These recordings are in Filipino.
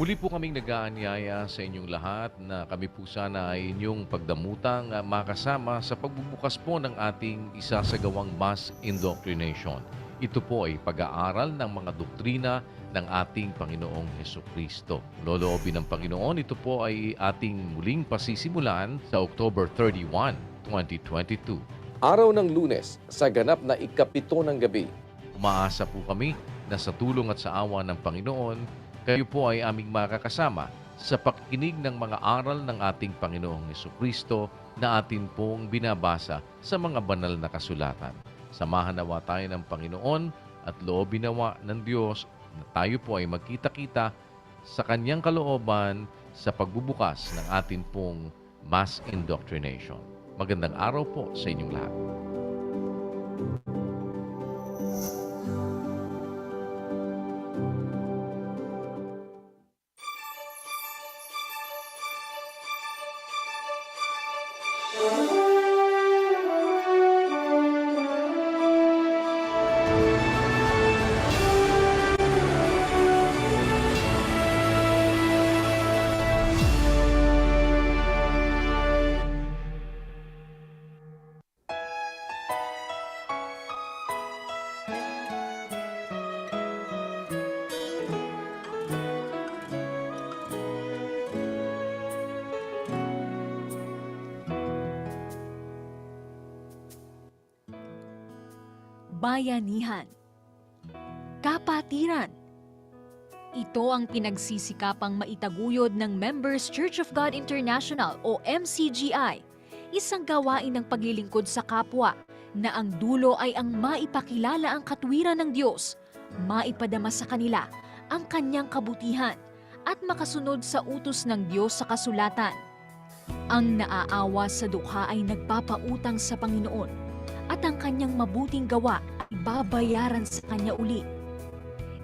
Muli po kaming nag-aanyaya sa inyong lahat na kami po sana ay inyong pagdamutang makasama sa pagbubukas po ng ating isasagawang mass indoctrination. Ito po ay pag-aaral ng mga doktrina ng ating Panginoong Hesukristo. Loloobin ng Panginoon, ito po ay ating muling pasisimulan sa October 31, 2022. Araw ng Lunes sa ganap na ikapito ng gabi. Umaasa po kami na sa tulong at sa awa ng Panginoon, kayo po ay aming makakasama sa pakikinig ng mga aral ng ating Panginoong Hesukristo na atin pong binabasa sa mga banal na kasulatan. Samahan nawa tayo ng Panginoon at loobin nawa ng Diyos na tayo po ay magkita-kita sa Kanyang kalooban sa pagbubukas ng atin pong mass indoctrination. Magandang araw po sa inyong lahat. Bayanihan, kapatiran. Ito ang pinagsisikapang maitaguyod ng Members Church of God International o MCGI, isang gawain ng paglilingkod sa kapwa na ang dulo ay ang maipakilala ang katwiran ng Diyos, maipadama sa kanila ang kanyang kabutihan at makasunod sa utos ng Diyos sa kasulatan. Ang naaawa sa dukha ay nagpapautang sa Panginoon at ang kanyang mabuting gawa ay babayaran sa kanya uli.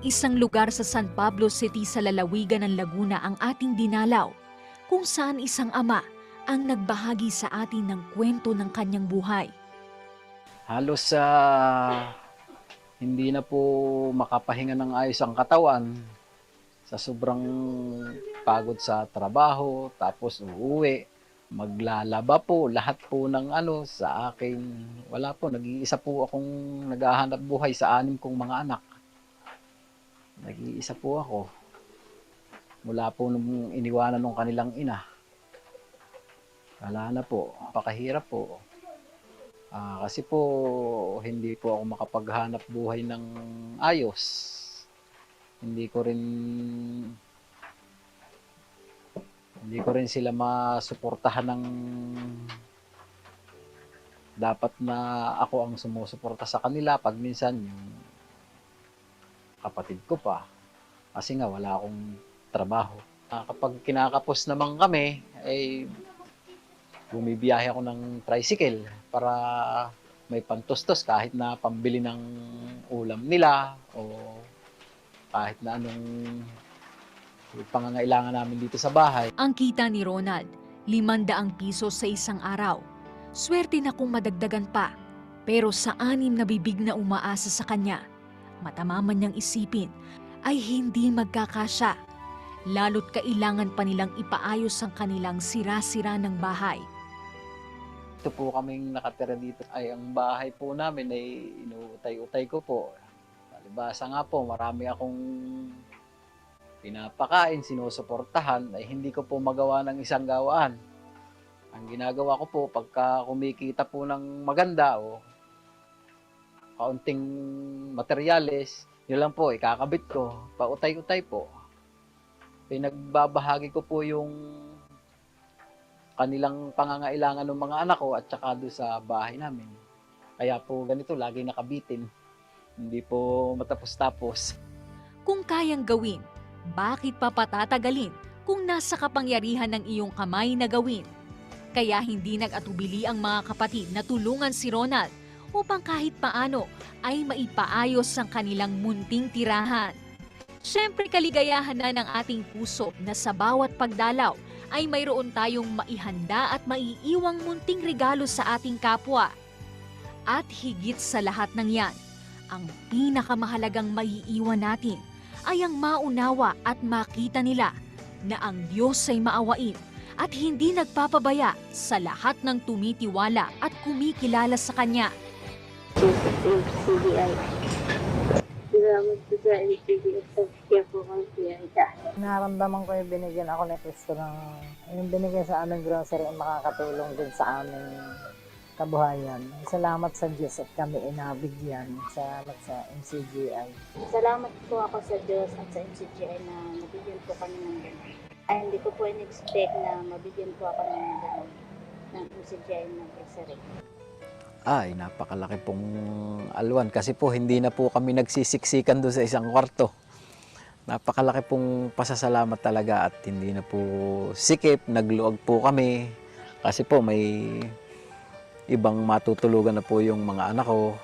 Isang lugar sa San Pablo City sa lalawigan ng Laguna ang ating dinalaw, kung saan isang ama ang nagbahagi sa atin ng kwento ng kanyang buhay. Halos sa hindi na po makapahinga ng ayos ang katawan sa sobrang pagod sa trabaho, tapos uuwi, maglalaba po, lahat po ng sa akin. Wala po, nag-iisa po akong naghahanap buhay sa 6 kong mga anak. Nag-iisa po ako. Mula po nung iniwanan ng kanilang ina. Wala na po, pakahirap po. Kasi po, hindi po ako makapaghanap buhay ng ayos. Hindi ko rin sila masuportahan ng dapat na ako ang sumusuporta sa kanila pag minsan yung kapatid ko pa. Kasi nga wala akong trabaho. Kapag kinakapos naman kami, ay bumibiyahe ako ng tricycle para may pantustos kahit na pambili ng ulam nila o kahit na anong pangangailangan namin dito sa bahay. Ang kita ni Ronald, 500 piso sa isang araw. Swerte na kung madagdagan pa, pero sa 6 na bibig na umaasa sa kanya, matamaman niyang isipin ay hindi magkakasya. Lalo't kailangan pa nilang ipaayos ang kanilang sira-sira ng bahay. Ito po kaming nakatira dito ay ang bahay po namin ay inuutay-utay ko po. Palibasa nga po, marami akong pinapakain, sinusuportahan, ay hindi ko po magawa ng isang gawaan. Ang ginagawa ko po, pagka kumikita po ng maganda o kaunting materyales, yun lang po, ikakabit ko, pautay-utay po. Pinagbabahagi ko po yung kanilang pangangailangan ng mga anak ko at saka doon sa bahay namin. Kaya po ganito, lagi nakabitin. Hindi po matapos-tapos. Kung kayang gawin, bakit pa patatagalin kung nasa kapangyarihan ng iyong kamay na gawin? Kaya hindi nag-atubili ang mga kapatid na tulungan si Ronald upang kahit paano ay maipaayos ang kanilang munting tirahan. Siyempre kaligayahan na ng ating puso na sa bawat pagdalaw ay mayroon tayong maihanda at maiiwang munting regalo sa ating kapwa. At higit sa lahat ng yan, ang pinakamahalagang maiiwan natin ay ang maunawa at makita nila na ang Diyos ay maawain at hindi nagpapabaya sa lahat ng tumitiwala at kumikilala sa Kanya. MCGI. Salamat po sa MCGI. Kaya po kami siya. Naramdaman ko yung binigyan ako ni Kristo yung binigyan sa aming grocery ay makakatulong din sa aming kabuhayan. Salamat sa Diyos at kami inabigyan. Salamat sa MCGI. Salamat po ako sa Diyos at sa MCGI na nabigyan po kami ng gano'n. Ay, hindi ko po in-expect na mabigyan po ako ng gano'n ng MCGI ng grocery. Ay, napakalaki pong alwan kasi po hindi na po kami nagsisiksikan doon sa isang kwarto. Napakalaki pong pasasalamat talaga at hindi na po sikip, nagluag po kami kasi po may ibang matutulugan na po yung mga anak ko.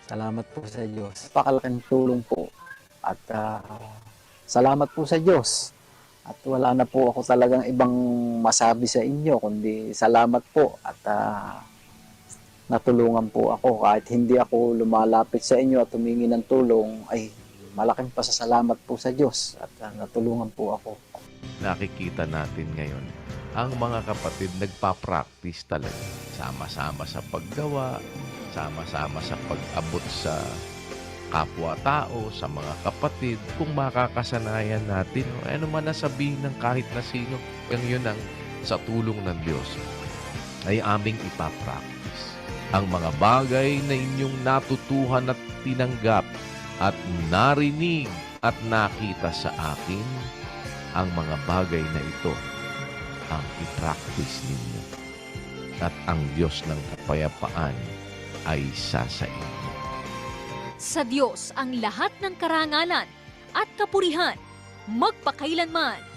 Salamat po sa Diyos. Napakalaking tulong po at salamat po sa Diyos. At wala na po ako talagang ibang masabi sa inyo kundi salamat po at natulungan po ako kahit hindi ako lumalapit sa inyo at humingi ng tulong ay malaking pasasalamat po sa Diyos at natulungan po ako. Nakikita natin ngayon ang mga kapatid nagpa-practice talaga. Sama-sama sa paggawa, sama-sama sa pag-abot sa kapwa-tao, sa mga kapatid. Kung makakasanayan natin, ano man nasabihin ng kahit na sino, yun ang sa tulong ng Diyos ay aming ipapractice. Ang mga bagay na inyong natutuhan at tinanggap at narinig at nakita sa akin, ang mga bagay na ito ang i-practice ninyo. At ang Diyos ng kapayapaan ay isa sa inyo. Sa Diyos ang lahat ng karangalan at kapurihan, magpakailanman.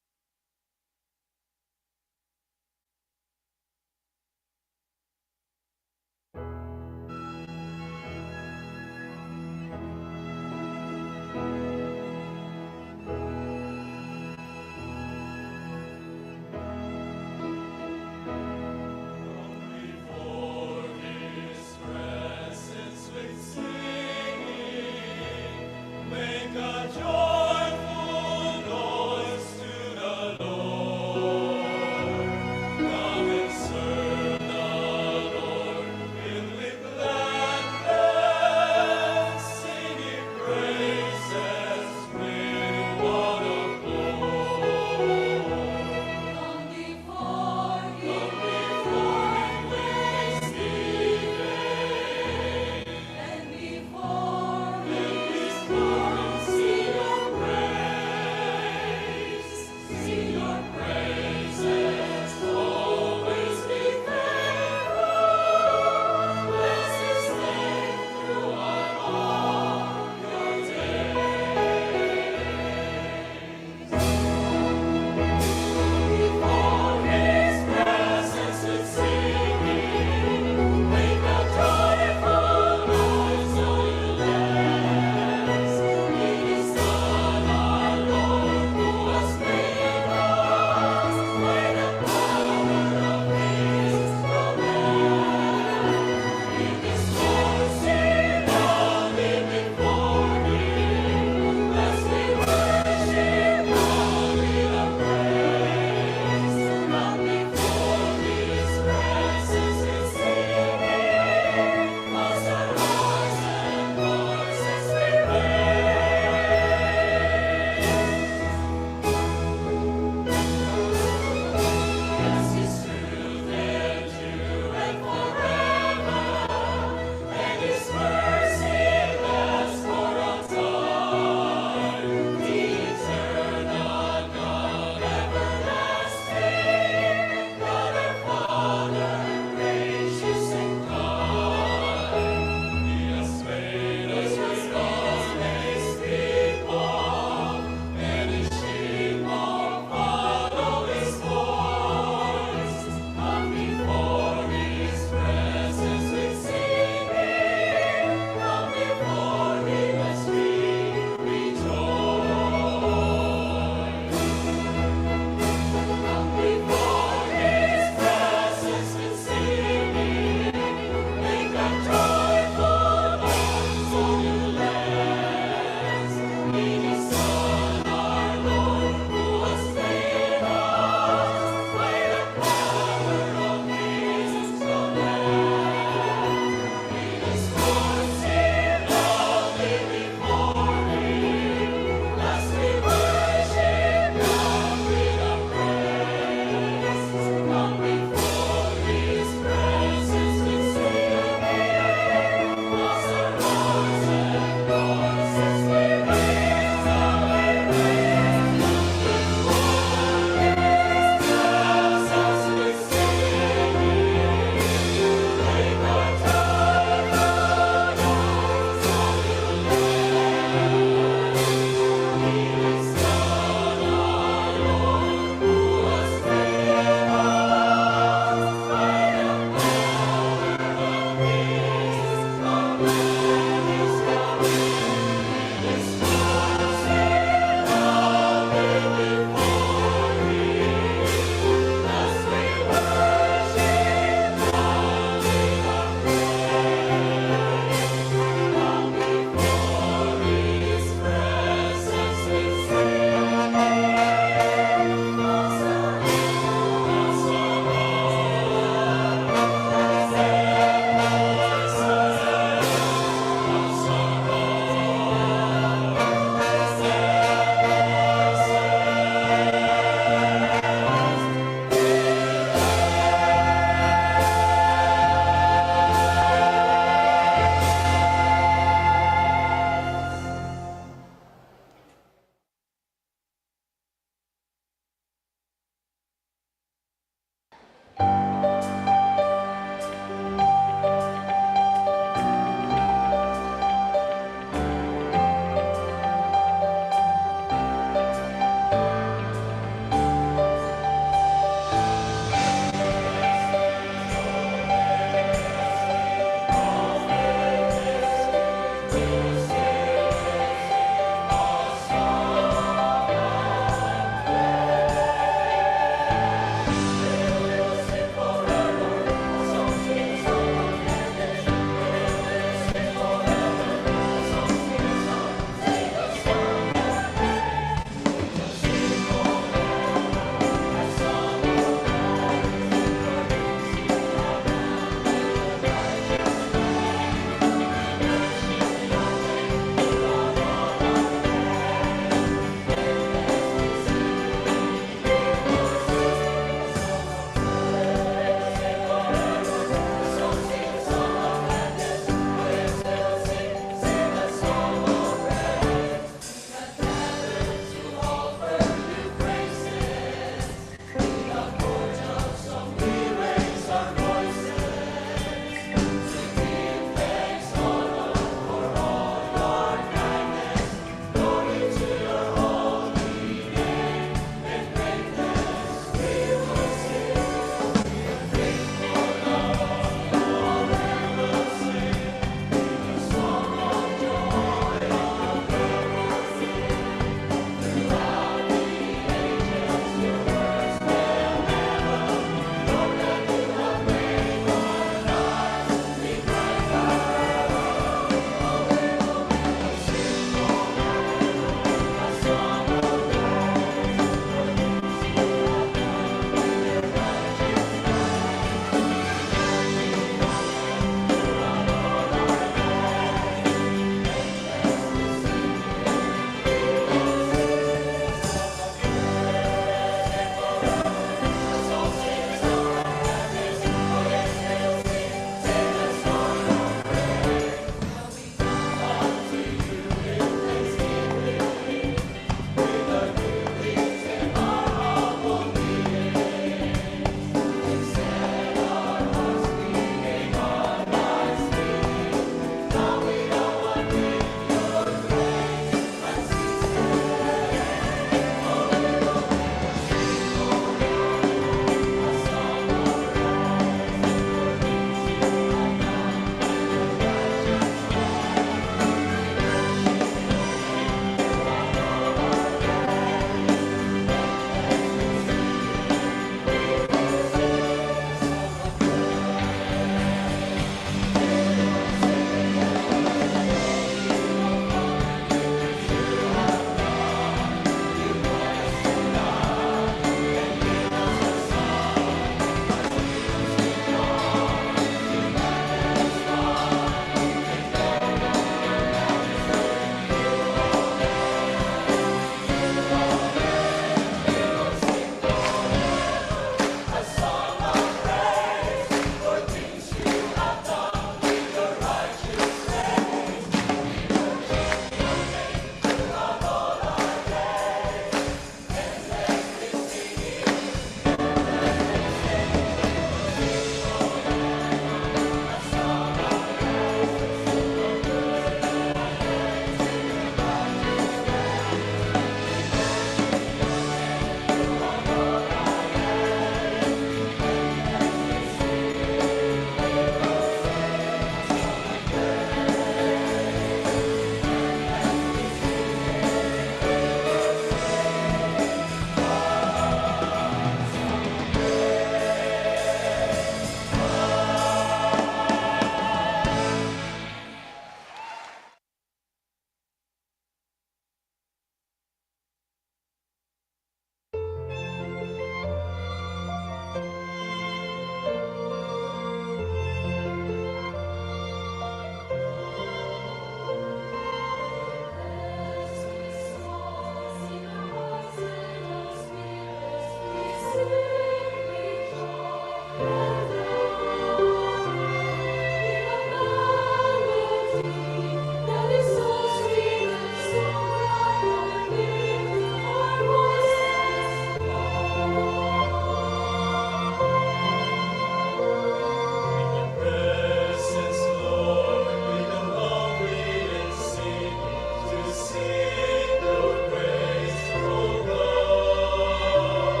Sing your praise, O God,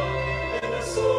and the soul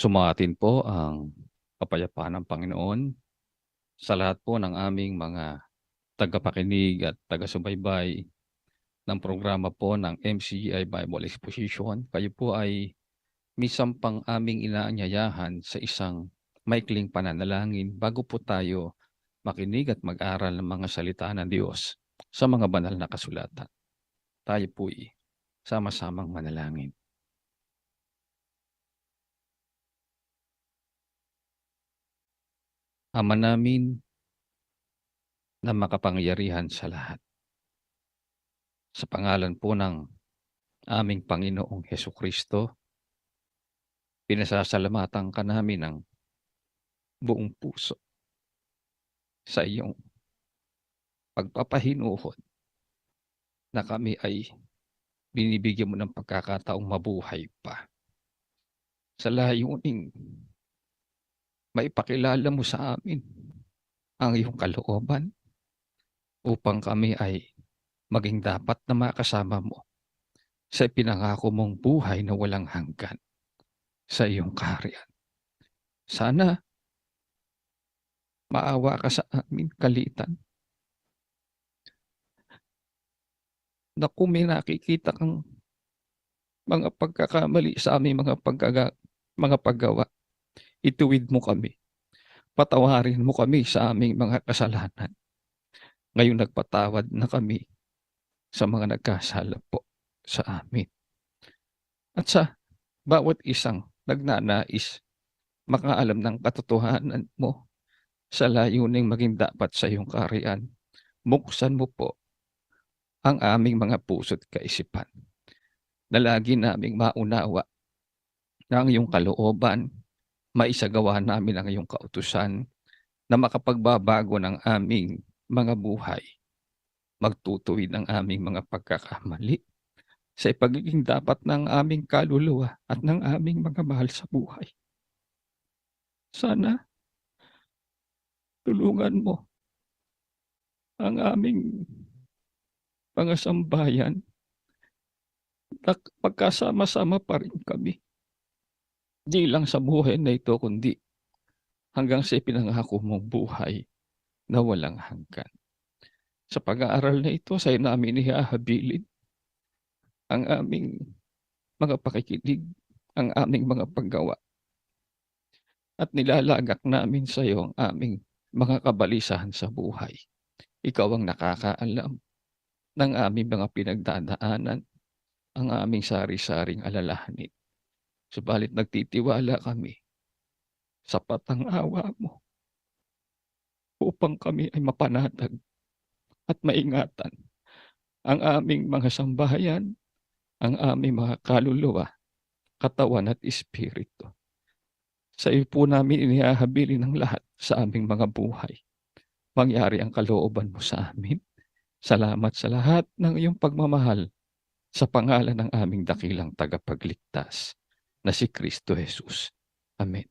Sumatin po ang kapayapaan ng Panginoon sa lahat po ng aming mga tagapakinig at taga-subaybay ng programa po ng MCGI Bible Exposition. Kayo po ay minsan pang aming inaanyayahan sa isang maikling pananalangin bago po tayo makinig at mag-aral ng mga salita ng Diyos sa mga banal na kasulatan. Tayo po'y sama-samang manalangin. Ama namin na makapangyarihan sa lahat, sa pangalan po ng aming Panginoong Hesukristo, pinasasalamatan ka namin ng buong puso sa iyong pagpapahinuhod na kami ay binibigyan mo ng pagkakataong mabuhay pa sa layuning maipakilala mo sa amin ang iyong kalooban upang kami ay maging dapat na makasama mo sa pinangako mong buhay na walang hanggan sa iyong kaharian. Sana maawa ka sa amin, kalitan, na kung may nakikita kang mga pagkakamali sa aming mga paggawa, ituwid mo kami. Patawarin mo kami sa aming mga kasalanan. Ngayon nagpatawad na kami sa mga nagkasala po sa amin. At sa bawat isang nagnanais makaalam ng katotohanan mo sa layuning maging dapat sa iyong kaharian, buksan mo po ang aming mga puso't kaisipan na lagi naming maunawa na ang iyong kalooban, maisagawa namin ang iyong kautusan na makapagbabago ng aming mga buhay, magtutuwid ang aming mga pagkakamali sa pagiging dapat ng aming kaluluwa at ng aming mga mahal sa buhay. Sana tulungan mo ang aming mga sambayan na magkasama-sama pa rin kami. Di lang sa buhay na ito, kundi hanggang sa ipinangako mong buhay na walang hanggan. Sa pag-aaral na ito, sa'yo namin ihahabilin ang aming mga pakikinig, ang aming mga paggawa. At nilalagak namin sa iyo ang aming mga kabalisahan sa buhay. Ikaw ang nakakaalam ng aming mga pinagdadaanan, ang aming sari-saring alalahanin. Subalit nagtitiwala kami sa patang awa mo upang kami ay mapanatag at maingatan ang aming mga sambahayan, ang aming mga kaluluwa, katawan at espiritu. Sa iyo po namin inihahabilin ang lahat sa aming mga buhay. Mangyari ang kalooban mo sa amin. Salamat sa lahat ng iyong pagmamahal sa pangalan ng aming dakilang tagapagligtas na si Kristo Jesus. Amen.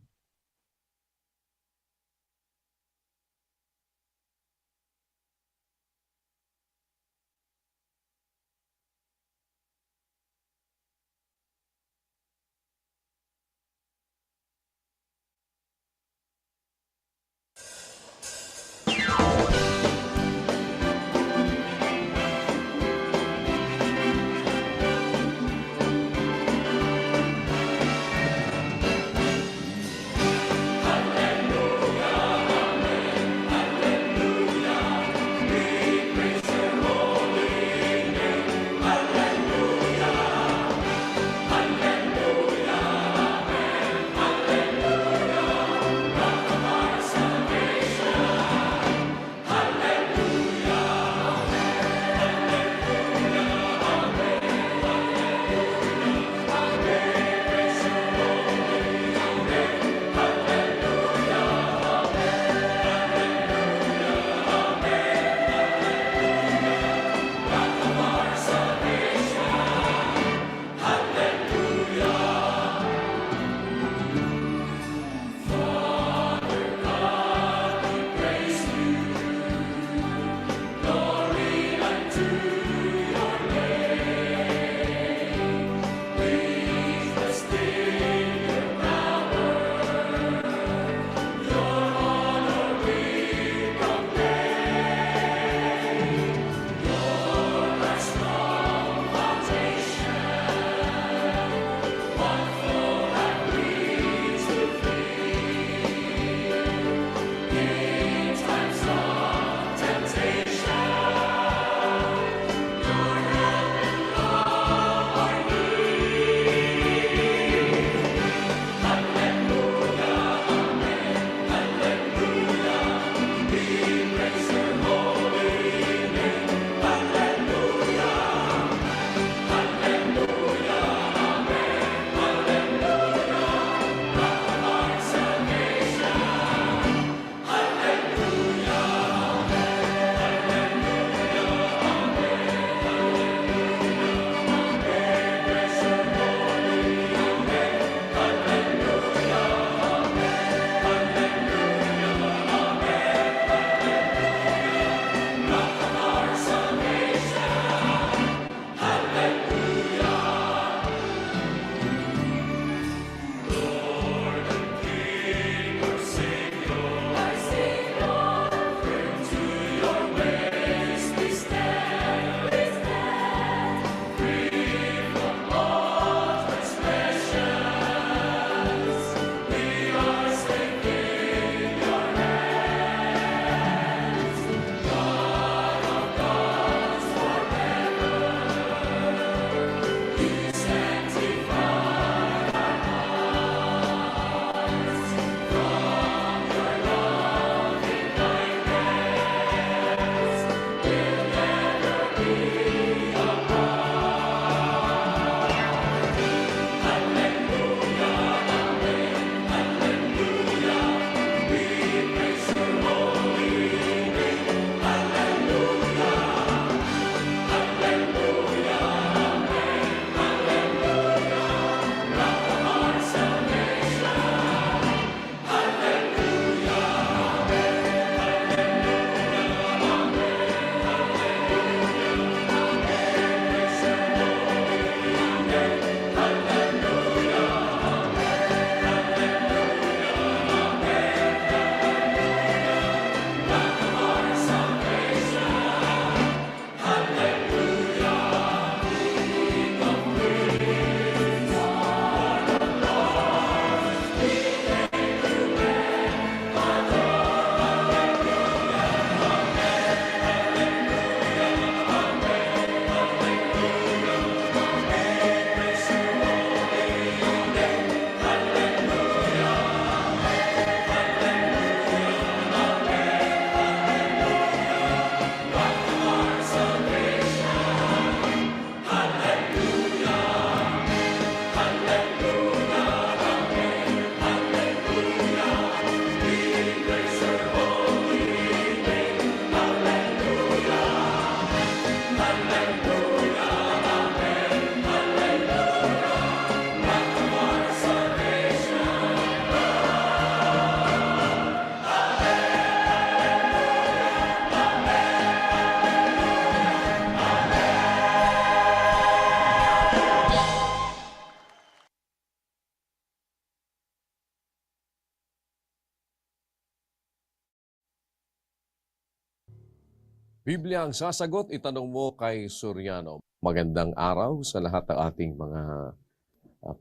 Biblia ang sasagot, itanong mo kay Soriano. Magandang araw sa lahat ng ating mga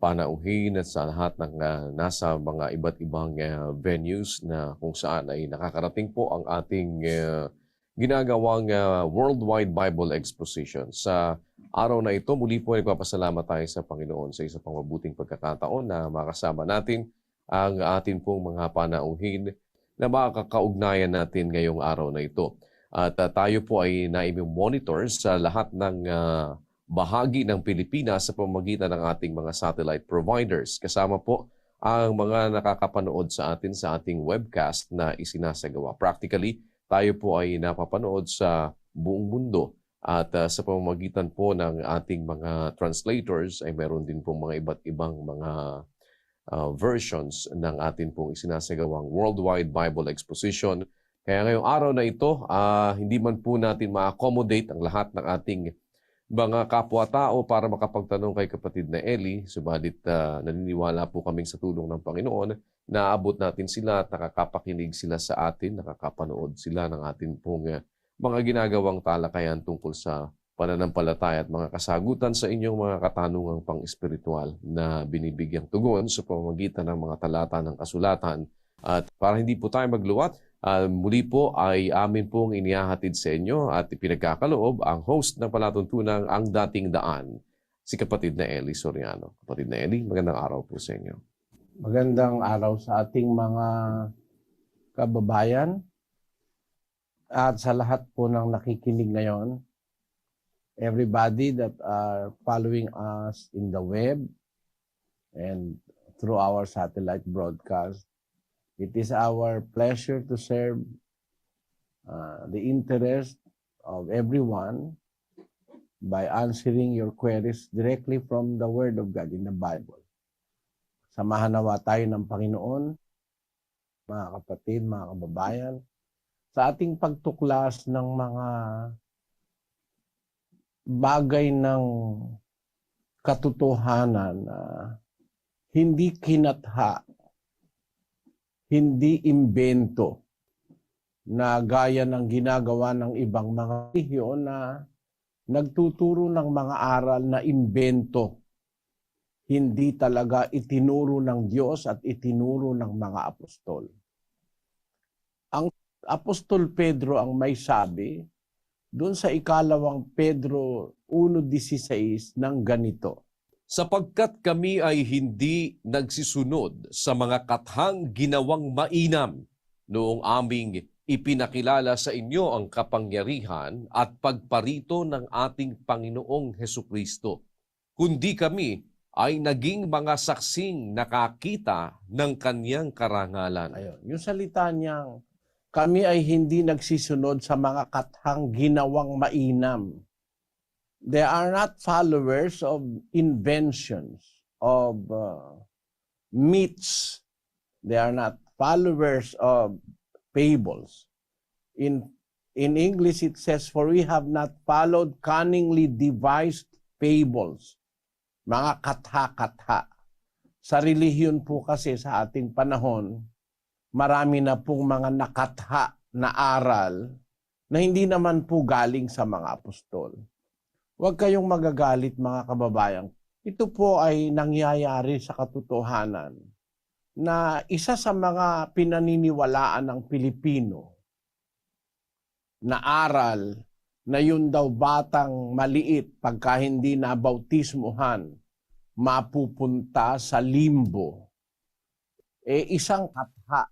panauhin at sa lahat ng nasa mga iba't ibang venues na kung saan ay nakakarating po ang ating ginagawang Worldwide Bible Exposition. Sa araw na ito, muli po nagpapasalamat tayo sa Panginoon sa isa pang mabuting pagkakataon na makasama natin ang ating pong mga panauhin na makakaugnayan natin ngayong araw na ito. At tayo po ay na-monitor sa lahat ng bahagi ng Pilipinas sa pamamagitan ng ating mga satellite providers. Kasama po ang mga nakakapanood sa atin sa ating webcast na isinasagawa. Practically, tayo po ay napapanood sa buong mundo. At sa pamamagitan po ng ating mga translators ay meron din po mga iba't ibang mga versions ng ating pong isinasagawang Worldwide Bible Exposition. Kaya ngayong araw na ito, hindi man po natin ma-accommodate ang lahat ng ating mga kapwa-tao para makapagtanong kay kapatid na Eli, subalit naniniwala po kaming sa tulong ng Panginoon, naabot natin sila at nakakapakinig sila sa atin, nakakapanood sila ng atin pong mga ginagawang talakayan tungkol sa pananampalataya at mga kasagutan sa inyong mga katanungang pang-espiritual na binibigyang tugon sa pamamagitan ng mga talata ng kasulatan. At para hindi po tayo magluwat, muli po ay amin pong inihahatid sa inyo at ipinagkakaloob ang host ng palatuntunang Ang Dating Daan, si kapatid na Eli Soriano. Kapatid na Eli, magandang araw po sa inyo. Magandang araw sa ating mga kababayan at sa lahat po ng nakikinig ngayon. Everybody that are following us in the web and through our satellite broadcast. It is our pleasure to serve the interest of everyone by answering your queries directly from the Word of God in the Bible. Samahan nawa tayo ng Panginoon, mga kapatid, mga kababayan, sa ating pagtuklas ng mga bagay ng katotohanan na hindi kinatha, hindi imbento na gaya ng ginagawa ng ibang mga relihiyon na nagtuturo ng mga aral na imbento. Hindi talaga itinuro ng Diyos at itinuro ng mga apostol. Ang Apostol Pedro ang may sabi doon sa ikalawang Pedro 1:16 ng ganito. Sapagkat kami ay hindi nagsisunod sa mga kathang ginawang mainam noong aming ipinakilala sa inyo ang kapangyarihan at pagparito ng ating Panginoong Hesukristo, kundi kami ay naging mga saksing nakakita ng Kanyang karangalan. Ayun, yung salita niyang, kami ay hindi nagsisunod sa mga kathang ginawang mainam. They are not followers of inventions, of myths. They are not followers of fables. In English it says, for we have not followed cunningly devised fables. Mga katha-katha. Sa relihiyon po kasi sa ating panahon, marami na pong mga nakatha na aral na hindi naman po galing sa mga apostol. Huwag kayong magagalit mga kababayan. Ito po ay nangyayari sa katotohanan na isa sa mga pinaniniwalaan ng Pilipino na aral na yun daw batang maliit pagka hindi nabautismuhan, mapupunta sa limbo. Isang katha.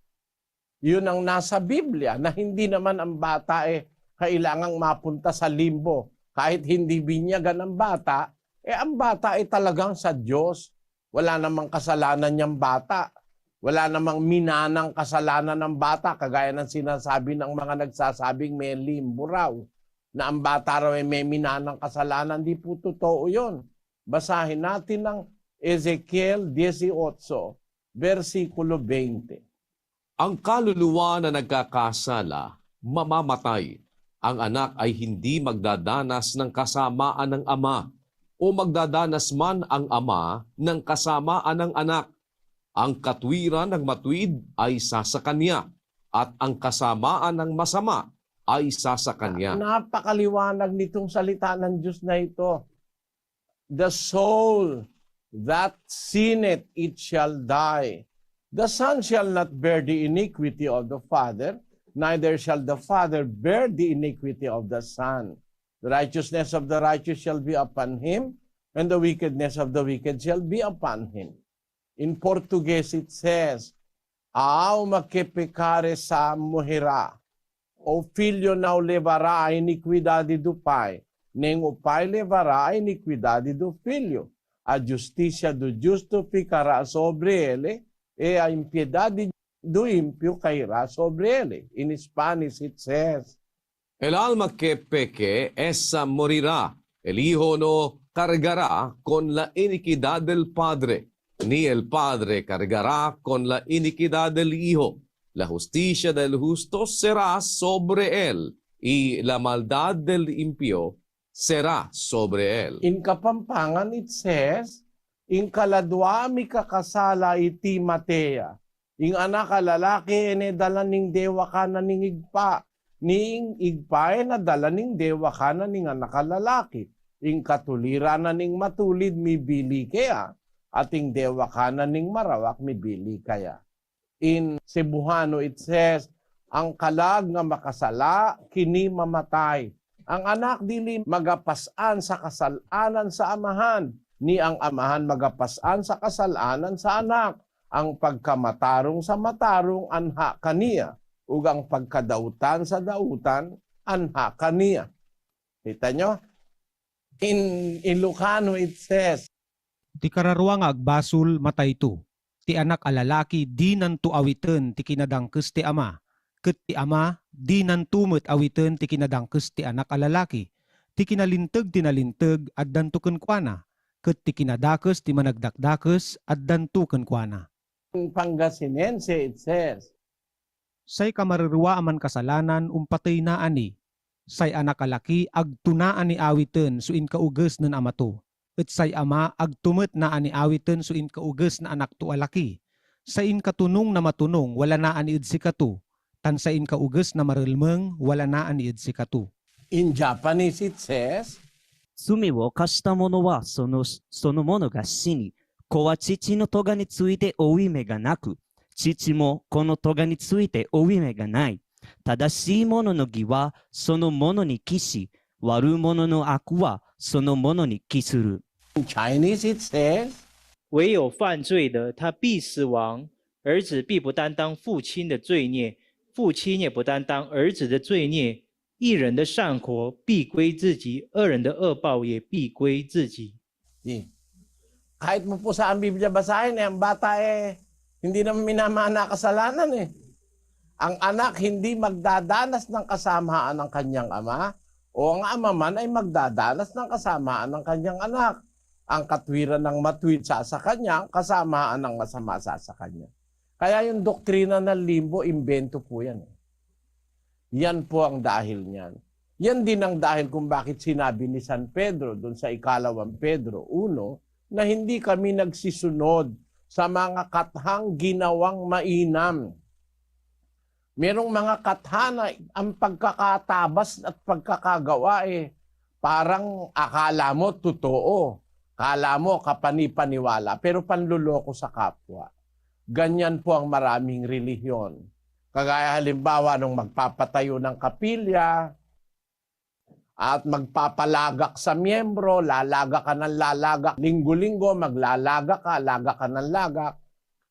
Yun ang nasa Biblia na hindi naman ang bata kailangang mapunta sa limbo. Kahit hindi binyagan ang bata, ang bata ay talagang sa Diyos. Wala namang kasalanan niyang bata. Wala namang minanang kasalanan ng bata, kagaya ng sinasabi ng mga nagsasabing may limbo raw, na ang bata raw ay may minanang kasalanan. Di po totoo yun. Basahin natin ng Ezekiel 18, versikulo 20. Ang kaluluwa na nagkakasala, mamamatay. Ang anak ay hindi magdadanas ng kasamaan ng ama o magdadanas man ang ama ng kasamaan ng anak. Ang katwiran ng matuwid ay sa kanya at ang kasamaan ng masama ay isa sa kanya. Napakaliwanag nitong salita ng Diyos na ito. The soul that sinneth, it shall die. The Son shall not bear the iniquity of the Father, neither shall the Father bear the iniquity of the Son. The righteousness of the righteous shall be upon him, and the wickedness of the wicked shall be upon him. In Portuguese it says, ao magkipekare sa muhira, o filho não levará a iniquidade do pai, nem o pai levará a iniquidade do filho. A justiça do justo ficará sobre ele, e a impiedade do ímpio cairá sobre ele. In Spanish it says, El alma que peque, esa morirá. El hijo no cargará con la iniquidad del padre, ni el padre cargará con la iniquidad del hijo. La justicia del justo será sobre él, y la maldad del impío será sobre él. in Kapampangan it says, in kaladwa mi kakasala iti Matea, in anak ka lalaki ene dala ning dewa ka na ning igpa, ning igpa na dala ning dewa ka na ning anak ka lalaki, in katulira na ning matulid mi bili kaya, ating dewa ka na ning marawak mi bili kaya. In Cebuano it says, ang kalag nga makasala kini mamatay. Ang anak dili magapasan sa kasalanan sa amahan, ni ang amahan magapasan sa kasalanan sa anak. Ang pagkamatarong sa matarong anha kaniya, ug ang pagkadautan sa dautan anha kaniya. Kita nyo? In Ilocano it says, ti kararuang agbasul matay tu. Ti anak alalaki di nantu awiten ti kinadangkes ti ama. Ket ti ama di nantumot awiten ti kinadangkes ti anak alalaki. Ti kinalinteg ti nalinteg at dantuken kuana. Ket ti kinadakes ti managdakdakes at dantuken kuana. in Pangasinense it says, Say kamarurwa aman kasalanan umpatay na ani. Say anak alaki agtunaan ni awiten suin kauges nen amato. Et say ama agtumet na ani awiten suin kauges na anak to alaki. Sain katunong na matunong wala na ani si katu. Tan sain kauges na marilmeng wala na ani si katu. in Japanese it says, 罪を犯した者はその者が死に、子は父の咎について負い目がなく、父も子の咎について負い目がない。正しい者の義はその者に帰し、悪者の悪はその者に帰する。 in Chinese it says, 唯有犯罪的，他必死亡；儿子必不担当父亲的罪孽，父亲也不担当儿子的罪孽。一人的善活必归自己，恶人的恶报也必归自己。 kahit mo po sa ang Biblia basahin, ang bata hindi naman minamana kasalanan Ang anak hindi magdadanas ng kasamaan ng kanyang ama, o ang ama man ay magdadanas ng kasamaan ng kanyang anak. Ang katwiran ng matwid sa kanya, kasamaan ng masama sa kanya. Kaya yung doktrina ng limbo, imbento po yan. Yan po ang dahil niyan. Yan din ang dahil kung bakit sinabi ni San Pedro doon sa ikalawang Pedro 1 na hindi kami nagsisunod sa mga kathang ginawang mainam. Merong mga kathana, ang pagkakatabas at pagkakagawa parang akala mo totoo. Akala mo kapanipaniwala, pero panluloko sa kapwa. Ganyan po ang maraming relihiyon. Kagaya halimbawa nung magpapatayo ng kapilya at magpapalagak sa miyembro, lalaga ka ng lalagak, linggo-linggo maglalaga ka, laga ka ng lagak.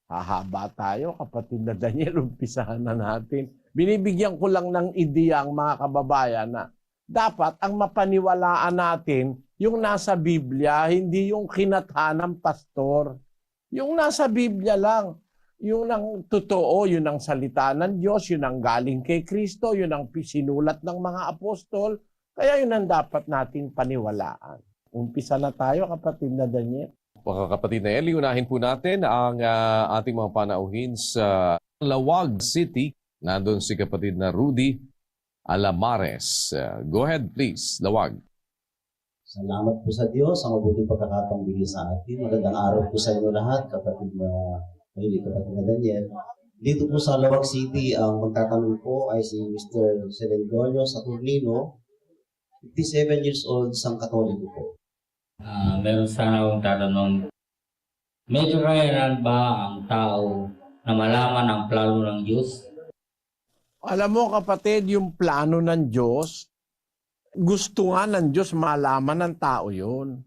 Hahaba tayo, kapatid na Daniel, umpisahan na natin. Binibigyan ko lang ng ideya ang mga kababayan na dapat ang mapaniwalaan natin yung nasa Biblia, hindi yung kinatha ng pastor. Yung nasa Biblia lang. Yung ang totoo, yun ang salita ng Diyos, yun ang galing kay Kristo, yun ang sinulat ng mga apostol. Kaya yun ang dapat nating paniwalaan. Umpisa na tayo, kapatid na Daniel. Mga kapatid na Eli, unahin po natin ang ating mga panauhin sa Lawag City. Nandun si kapatid na Rudy Alamares. Go ahead please, Lawag. Salamat po sa Diyos sa mabuting pagkakataong bigay sa atin. Magandang araw po sa inyo lahat, kapatid na Eli, kapatid na Daniel. Dito po sa Lawag City, ang magtatanong po ay si Mr. Selendorio Saturnino, 57 years old, isang Katoliko po. Meron sana akong tatanong, medyo kailangan ba ang tao na malaman ang plano ng Diyos? Alam mo kapatid, yung plano ng Diyos, gusto nga ng Diyos malaman ng tao yun.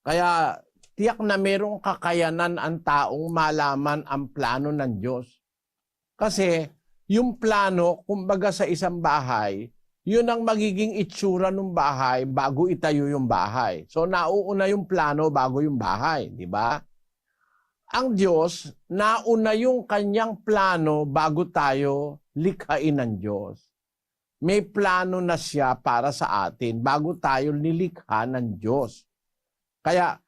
Kaya tiyak na merong kakayanan ang taong malaman ang plano ng Diyos. Kasi yung plano, kumbaga sa isang bahay, yun ang magiging itsura ng bahay bago itayo yung bahay. So nauuna yung plano bago yung bahay, di ba? Ang Diyos, nauna yung kanyang plano bago tayo likhain ng Diyos. May plano na siya para sa atin bago tayo nilikha ng Diyos. Kaya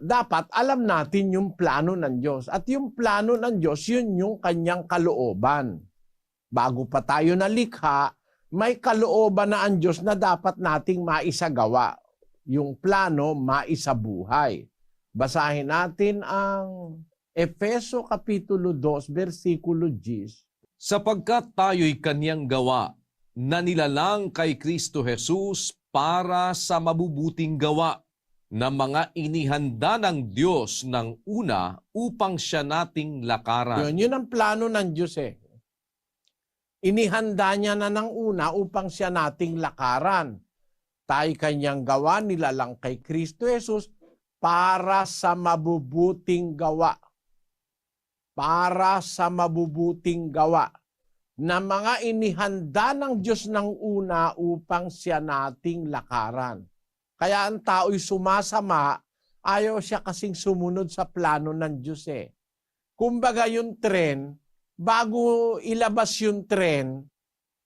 dapat alam natin yung plano ng Diyos. At yung plano ng Diyos, yun yung kanyang kalooban. Bago pa tayo nalikha, may kalooban na ang Diyos na dapat nating maisagawa. Yung plano, maisabuhay. Basahin natin ang Efeso Kapitulo 2, versikulo 10. Sapagkat tayo'y kanyang gawa, na nilalang kay Kristo Jesus para sa mabubuting gawa, na mga inihanda ng Diyos ng una upang siya nating lakaran. Yun ang plano ng Diyos eh. Inihanda niya na ng una upang siya nating lakaran. Tayo kanyang gawa, nilalang kay Kristo Jesus para sa mabubuting gawa. Para sa mabubuting gawa. Na mga inihanda ng Diyos ng una upang siya nating lakaran. Kaya ang tao'y sumasama, ayaw siya kasing sumunod sa plano ng Diyos eh. Kumbaga yung tren, bago ilabas yung tren,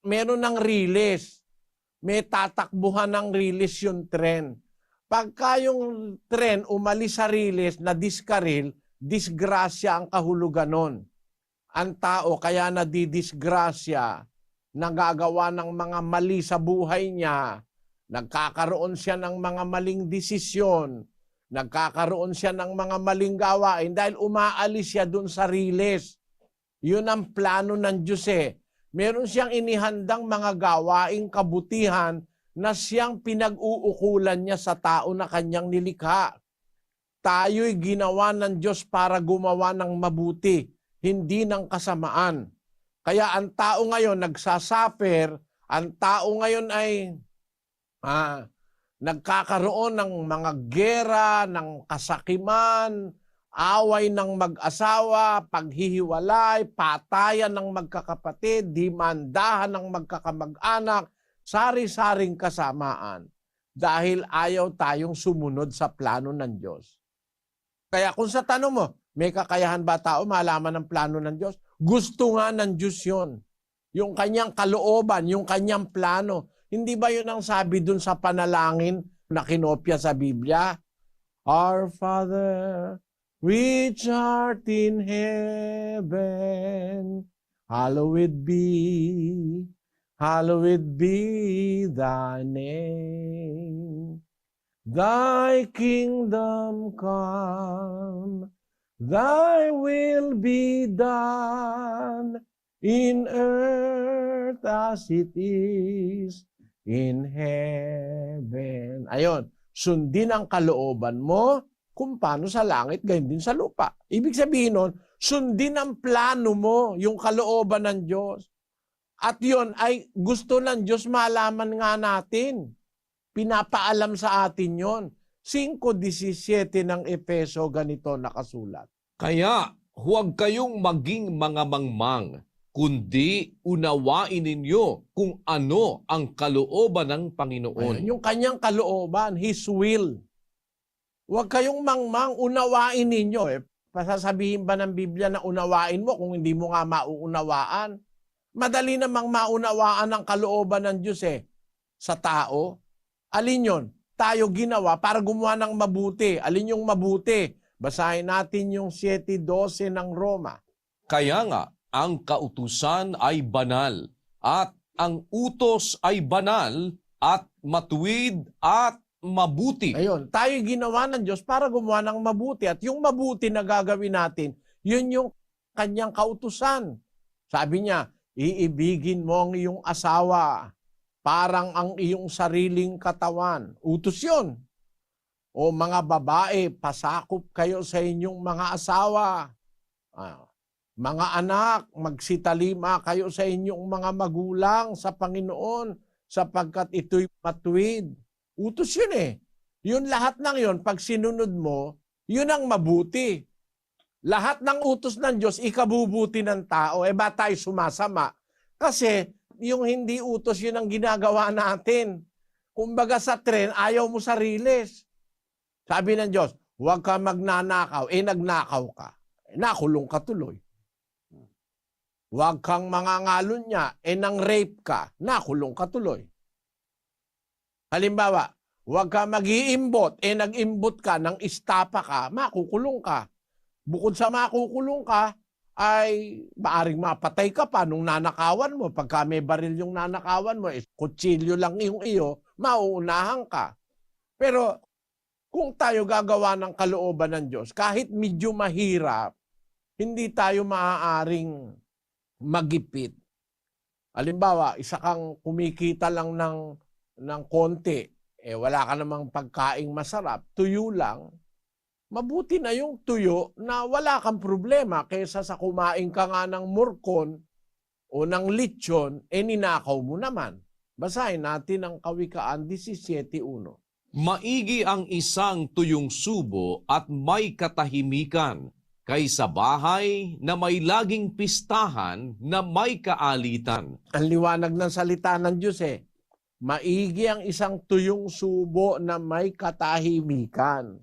meron ng release. May tatakbuhan ng release yung tren. Pagka yung tren umalis sa release na diskaril, disgrasya ang kahulugan nun. Ang tao kaya nadidisgrasya, nagagawa ng mga mali sa buhay niya, nagkakaroon siya ng mga maling desisyon, nagkakaroon siya ng mga maling gawain dahil umaalis siya dun sa riles. Yun ang plano ng Diyos eh. Meron siyang inihandang mga gawaing kabutihan na siyang pinag-uukulan niya sa tao na kanyang nilikha. Tayo'y ginawa ng Diyos para gumawa ng mabuti, hindi ng kasamaan. Kaya ang tao ngayon nagsasaper, ang tao ngayon ay nagkakaroon ng mga gera, ng kasakiman, away ng mag-asawa, paghihiwalay, patayan ng magkakapatid, dimandahan ng magkakamag-anak, sari-saring kasamaan. Dahil ayaw tayong sumunod sa plano ng Diyos. Kaya kung sa tanong mo, may kakayahan ba tao malaman ang plano ng Diyos? Gusto nga ng Diyos yun. Yung kanyang kalooban, yung kanyang plano. Hindi ba yun ang sabi dun sa panalangin na kinopya sa Biblia? Our Father, which art in heaven, hallowed be thy name. Thy kingdom come, thy will be done in earth as it is in heaven. Ayon, sundin ang kalooban mo kung paano sa langit, gayon din sa lupa. Ibig sabihin nun, sundin ang plano mo, yung kalooban ng Diyos. At yon ay gusto ng Diyos malaman nga natin. Pinapaalam sa atin yon. 5:17 ng Efeso, ganito nakasulat. Kaya huwag kayong maging mga mangmang, kundi unawain ninyo kung ano ang kalooban ng Panginoon. Ayun, yung kanyang kalooban, His will. Huwag kayong mangmang, unawain ninyo. Pasasabihin ba ng Biblia na unawain mo kung hindi mo nga mauunawaan? Madali namang maunawaan ang kalooban ng Diyos sa tao. Alin yon? Tayo ginawa para gumawa ng mabuti. Alin yung mabuti? Basahin natin yung 7:12 ng Roma. Kaya nga, ang kautusan ay banal, at ang utos ay banal, at matuwid, at mabuti. Ayun, tayo ginawa ng Diyos para gumawa ng mabuti. At yung mabuti na gagawin natin, yun yung kanyang kautusan. Sabi niya, iibigin mo ang iyong asawa parang ang iyong sariling katawan. Utos yun. O mga babae, pasakop kayo sa inyong mga asawa. Mga anak, magsitalima kayo sa inyong mga magulang sa Panginoon sapagkat ito'y matuwid. Utos yun eh. Yun lahat ng yun, pag sinunod mo, yun ang mabuti. Lahat ng utos ng Diyos, ikabubuti ng tao. Eh ba tayo sumasama? Kasi yung hindi utos, yun ang ginagawa natin. Kumbaga sa tren, ayaw mo sa riles. Sabi ng Diyos, huwag ka magnanakaw. Eh nagnakaw ka. Nakulong ka tuloy. Huwag kang mangangalon niya. Eh nang rape ka. Nakulong ka tuloy. Halimbawa, huwag ka mag-iimbot. Eh nag-imbot ka, nang istapa ka, makukulong ka. Bukod sa makukulong ka, ay maaring mapatay ka pa nung nanakawan mo. Pagka may baril yung nanakawan mo, kutsilyo lang yung iyo, mauunahan ka. Pero kung tayo gagawa ng kalooban ng Diyos, kahit medyo mahirap, hindi tayo maaaring magipit. Halimbawa, isa kang kumikita lang ng konti, wala ka namang pagkaing masarap, tuyo lang, mabuti na yung tuyo na wala kang problema kaysa sa kumain ka nga ng murkon o ng lechon, ninakaw mo naman. Basahin natin ang Kawikaan 17:1. Maigi ang isang tuyong subo at may katahimikan, kaysa bahay na may laging pistahan na may kaalitan. Ang liwanag ng salita ng Diyos maigi ang isang tuyong subo na may katahimikan.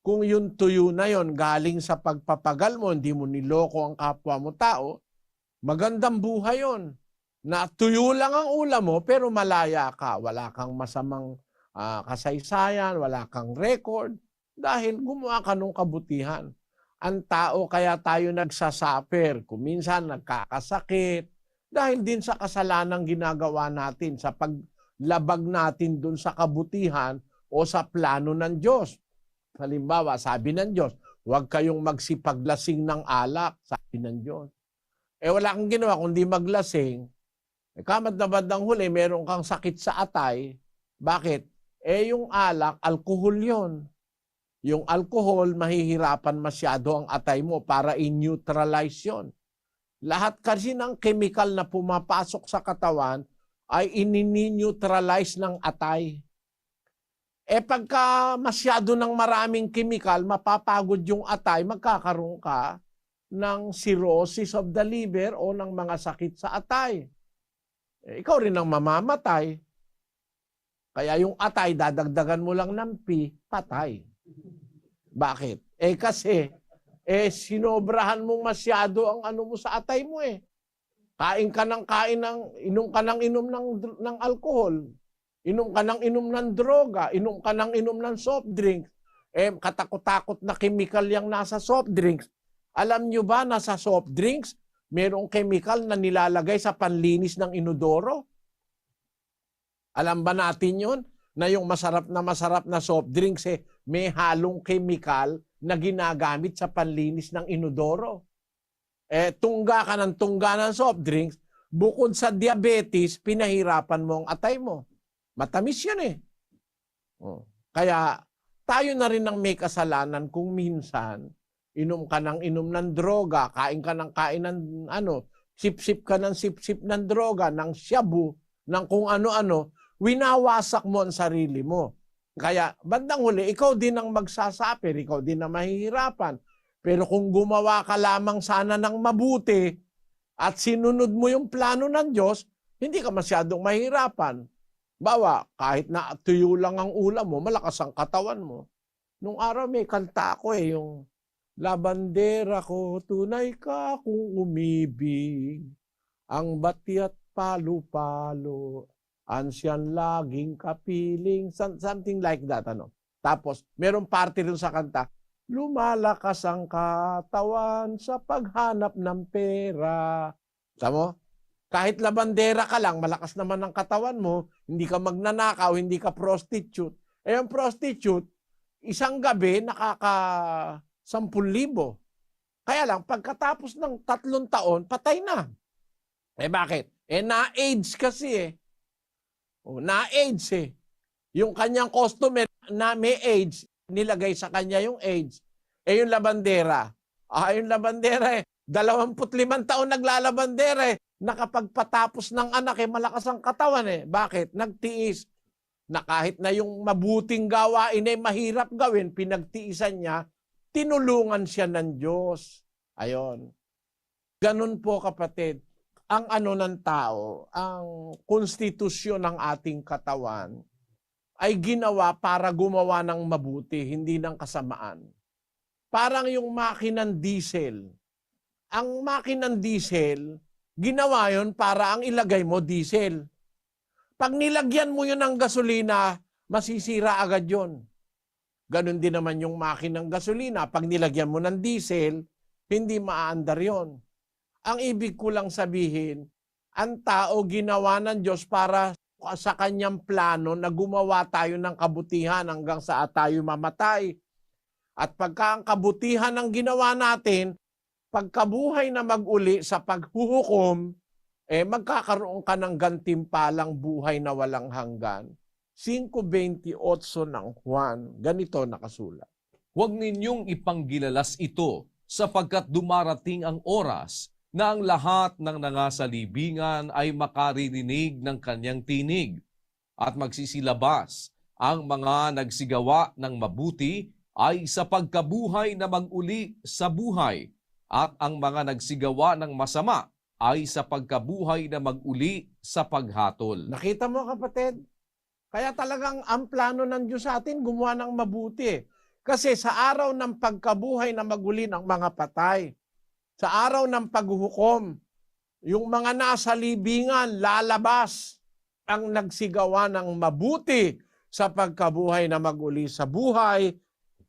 Kung yung tuyo na yon galing sa pagpapagal mo, hindi mo niloko ang kapwa mo tao, magandang buhay yon. Na tuyo lang ang ulam mo pero malaya ka. Wala kang masamang kasaysayan, wala kang record dahil gumawa ka ng kabutihan. Ang tao kaya tayo nagsasuffer, kung minsan nagkakasakit, dahil din sa kasalanang ginagawa natin, sa paglabag natin dun sa kabutihan o sa plano ng Diyos. Halimbawa, sabi ng Diyos, huwag kayong magsipaglasing ng alak, sabi ng Diyos. Wala kang ginawa kundi maglasing. Kamat na bandang huli, meron kang sakit sa atay. Bakit? Yung alak, alkohol yon. Yung alkohol, mahihirapan masyado ang atay mo para i-neutralize yon. Lahat kasi ng chemical na pumapasok sa katawan ay ini-neutralize ng atay. Pagka masyado ng maraming chemical, mapapagod yung atay, magkakaroon ka ng cirrhosis of the liver o ng mga sakit sa atay. Ikaw rin ang mamamatay. Kaya yung atay, dadagdagan mo lang ng patay. Bakit? Kasi, sinobrahan mong masyado ang ano mo sa atay mo Kain ka ng inom ka ng inom ng alcohol. Inom ka ng inom ng droga, inom ka ng inom ng soft drinks, katakot-takot na chemical yung nasa soft drinks. Alam nyo ba na sa soft drinks, merong chemical na nilalagay sa panlinis ng inodoro? Alam ba natin yun? Na yung masarap na soft drinks, may halong chemical na ginagamit sa panlinis ng inodoro. Tungga ka ng tungga ng soft drinks, bukod sa diabetes, pinahirapan mo ang atay mo. Matamis yan Kaya tayo na rin ang may kasalanan kung minsan inom ka ng inom ng droga, kain ka ng kain ng sip-sip ka ng sip-sip ng droga, ng shabu, ng kung ano-ano, winawasak mo ang sarili mo. Kaya bandang huli, ikaw din ang magsasuffer, ikaw din ang mahihirapan. Pero kung gumawa ka lamang sana ng mabuti at sinunod mo yung plano ng Diyos, hindi ka masyadong mahirapan. Bawa, kahit na tuyo lang ang ulam mo, malakas ang katawan mo. Nung araw may kanta ako yung labandera ko, tunay ka kung umibig, ang bati at palo-palo, ansyan laging kapiling, something like that. Tapos, merong parte rin sa kanta, lumalakas ang katawan sa paghanap ng pera. Tama mo? Kahit labandera ka lang, malakas naman ang katawan mo, hindi ka magnanakaw, hindi ka prostitute. Ang prostitute, isang gabi nakaka 10,000. Kaya lang, pagkatapos ng 3 taon, patay na. Bakit? Na-AIDS kasi eh. Na-AIDS eh. Yung kanyang customer na may AIDS, nilagay sa kanya yung AIDS. Yung labandera. Yung labandera 25 taon naglalabandera nakapagpatapos ng anak malakas ang katawan Bakit? Nagtiis. Na kahit na yung mabuting gawain mahirap gawin, pinagtiisan niya, tinulungan siya ng Diyos. Ayon. Ganun po kapatid, ang ng tao, ang konstitusyon ng ating katawan ay ginawa para gumawa ng mabuti, hindi ng kasamaan. Parang yung makinang diesel. Ang makinang diesel, ginawa yon para ang ilagay mo diesel. Pag nilagyan mo yun ng gasolina, masisira agad yon. Ganon din naman yung makinang gasolina. Pag nilagyan mo ng diesel, hindi maaandar yon. Ang ibig ko lang sabihin, ang tao ginawa ng Diyos para sa kanyang plano na gumawa tayo ng kabutihan hanggang sa tayo mamatay. At pagka ang kabutihan ang ginawa natin, pagkabuhay na mag-uli sa paghuhukom, magkakaroon ka ng gantimpalang buhay na walang hanggan. 5:28 ng Juan, ganito nakasulat. Huwag ninyong ipanggilalas ito sapagkat dumarating ang oras na ang lahat ng nangasalibingan ay makaririnig ng kanyang tinig at magsisilabas ang mga nagsigawa ng mabuti ay sa pagkabuhay na mag-uli sa buhay at ang mga nagsigawa ng masama ay sa pagkabuhay na mag-uli sa paghatol. Nakita mo kapatid? Kaya talagang ang plano ng Diyos sa atin gumawa ng mabuti. Kasi sa araw ng pagkabuhay na mag-uli ng mga patay, sa araw ng paghuhukom, yung mga nasa libingan lalabas ang nagsigawa ng mabuti sa pagkabuhay na mag-uli sa buhay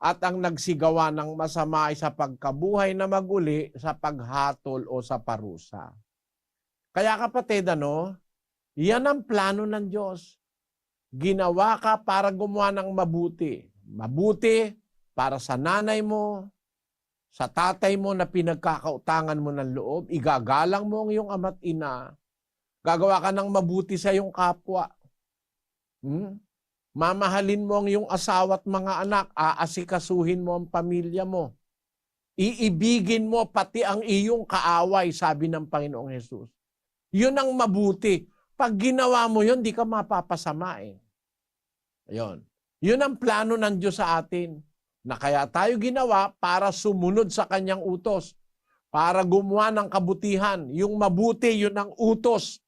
at ang nagsigawa ng masama ay sa pagkabuhay na mag-uli sa paghatol o sa parusa. Kaya kapatid, yan ang plano ng Diyos. Ginawa ka para gumawa ng mabuti. Mabuti para sa nanay mo, sa tatay mo na pinagkakautangan mo ng loob, igagalang mo ang iyong ama't ina, gagawa ka ng mabuti sa iyong kapwa. Mamahalin mo ang iyong asawa at mga anak, aasikasuhin mo ang pamilya mo. Iibigin mo pati ang iyong kaaway, sabi ng Panginoong Hesus. Yun ang mabuti. Pag ginawa mo yun, di ka mapapasama Ayun. Yun ang plano ng Diyos sa atin. Na kaya tayo ginawa para sumunod sa kanyang utos. Para gumawa ng kabutihan. Yung mabuti, yun ang utos.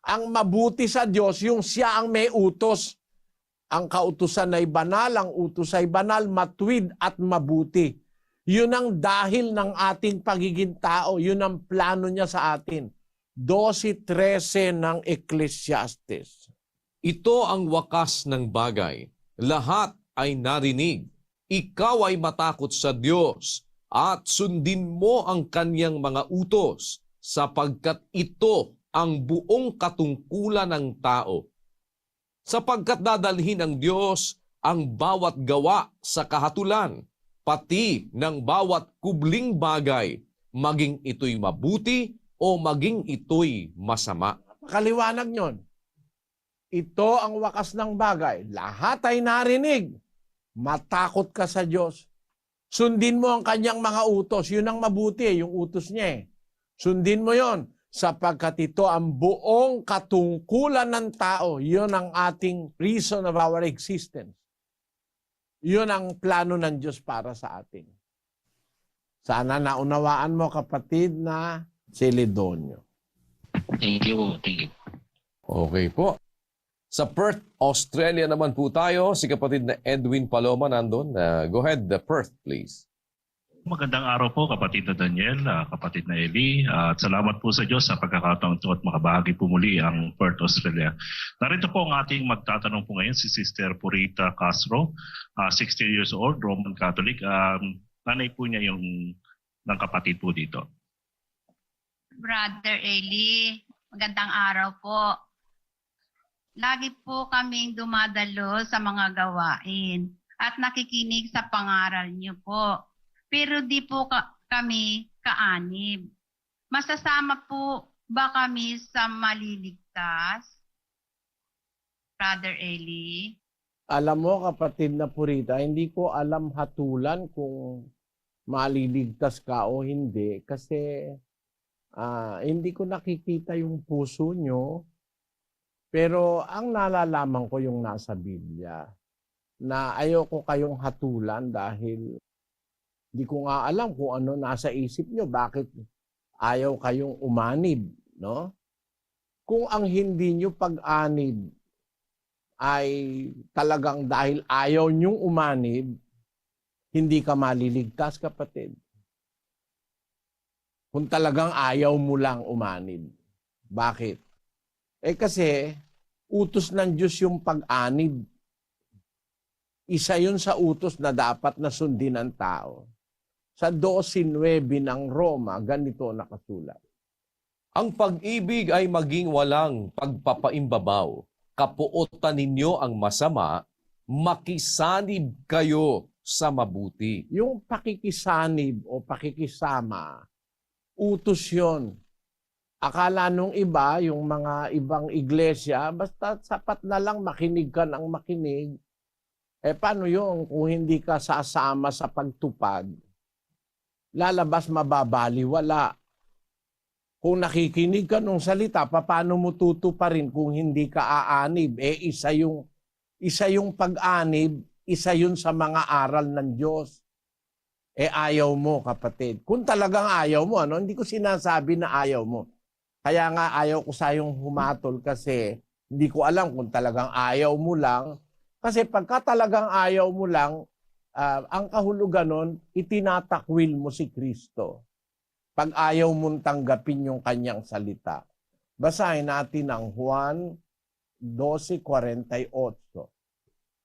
Ang mabuti sa Diyos, yung siya ang may utos. Ang kautusan ay banal, ang utos ay banal, matuwid at mabuti. Yun ang dahil ng ating pagiging tao. Yun ang plano niya sa atin. 12:13 ng Ecclesiastes. Ito ang wakas ng bagay. Lahat ay narinig. Ikaw ay matakot sa Diyos at sundin mo ang kanyang mga utos sapagkat ito ang buong katungkulan ng tao. Sapagkat dadalhin ng Diyos ang bawat gawa sa kahatulan, pati ng bawat kubling bagay, maging ito'y mabuti o maging ito'y masama. Kaliwanag nyon. Ito ang wakas ng bagay. Lahat ay narinig. Matakot ka sa Diyos. Sundin mo ang kanyang mga utos. Yun ang mabuti, yung utos niya Sundin mo yon sapagkat ito ang buong katungkulan ng tao. Yun ang ating reason of our existence. Yun ang plano ng Diyos para sa atin. Sana naunawaan mo kapatid na Celedonio. Thank you. Thank you. Okay po. Sa Perth, Australia naman po tayo. Si kapatid na Edwin Paloma nandun. Go ahead, Perth, please. Magandang araw po kapatid na Daniel, kapatid na Eli. At salamat po sa Diyos sa pagkakataon ito at makabahagi po muli ang Perth, Australia. Narito po ang ating magtatanong po ngayon si Sister Purita Castro, 60 years old, Roman Catholic. Nanay po niya yung ng kapatid po dito. Brother Eli, magandang araw po. Lagi po kaming dumadalo sa mga gawain at nakikinig sa pangaral niyo po. Pero di po kami kaanib. Masasama po ba kami sa maliligtas? Brother Eli? Alam mo, kapatid na Purita, hindi ko alam hatulan kung maliligtas ka o hindi kasi hindi ko nakikita yung puso nyo. Pero ang nalalaman ko yung nasa Biblia na ayoko kayong hatulan dahil hindi ko nga alam kung ano nasa isip nyo. Bakit ayaw kayong umanib, no? Kung ang hindi nyo pag-anib ay talagang dahil ayaw nyong umanib, hindi ka maliligtas, kapatid. Kung talagang ayaw mo lang umanib. Bakit? Kasi utos ng Diyos yung pag-anib. Isa yun sa utos na dapat na sundin ng tao. Sa 12:9 ng Roma, ganito nakasulat. Ang pag-ibig ay maging walang pagpapaimbabaw. Kapuotan ninyo ang masama, makisanib kayo sa mabuti. Yung pakikisanib o pakikisama, utos yun. Akala nung iba, yung mga ibang iglesia, basta sapat na lang makinig ka ng makinig. Paano yun kung hindi ka sasama sa pagtupad? Lalabas mababaliwala. Kung nakikinig ka nung salita, paano mo tutuparin kung hindi ka aanib? Isa yung pag-anib, isa yun sa mga aral ng Diyos. Ayaw mo, kapatid. Kung talagang ayaw mo, hindi ko sinasabi na ayaw mo. Kaya nga ayaw ko sayong humatol kasi hindi ko alam kung talagang ayaw mo lang. Kasi pagka talagang ayaw mo lang, ang kahulugan nun, itinatakwil mo si Kristo. Pag ayaw mong tanggapin yung kanyang salita. Basahin natin ang Juan 12:48.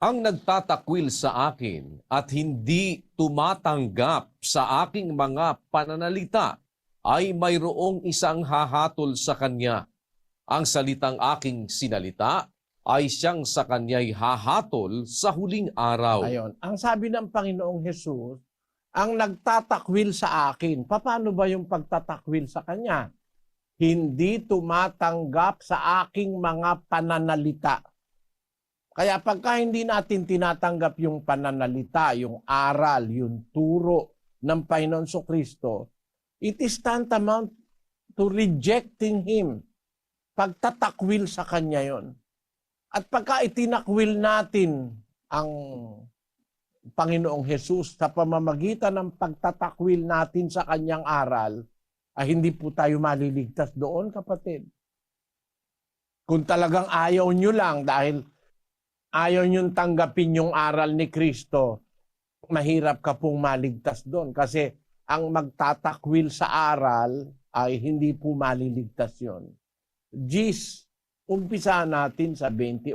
Ang nagtatakwil sa akin at hindi tumatanggap sa aking mga pananalita ay mayroong isang hahatol sa kanya. Ang salitang aking sinalita ay siyang sa kanya'y hahatol sa huling araw. Ayon. Ang sabi ng Panginoong Hesus, ang nagtatakwil sa akin. Paano ba yung pagtatakwil sa kanya? Hindi tumatanggap sa aking mga pananalita. Kaya pagka hindi natin tinatanggap yung pananalita, yung aral, yung turo ng Panginoon Kristo, it is tantamount to rejecting Him. Pagtatakwil sa Kanya yon. At pagka itinakwil natin ang Panginoong Hesus sa pamamagitan ng pagtatakwil natin sa Kanyang aral, hindi po tayo maliligtas doon, kapatid. Kung talagang ayaw nyo lang dahil ayaw nyo tanggapin yung aral ni Kristo, mahirap ka pong maligtas doon. Kasi ang magtatakwil sa aral ay hindi po maliligtas yon. Umpisa natin sa 28.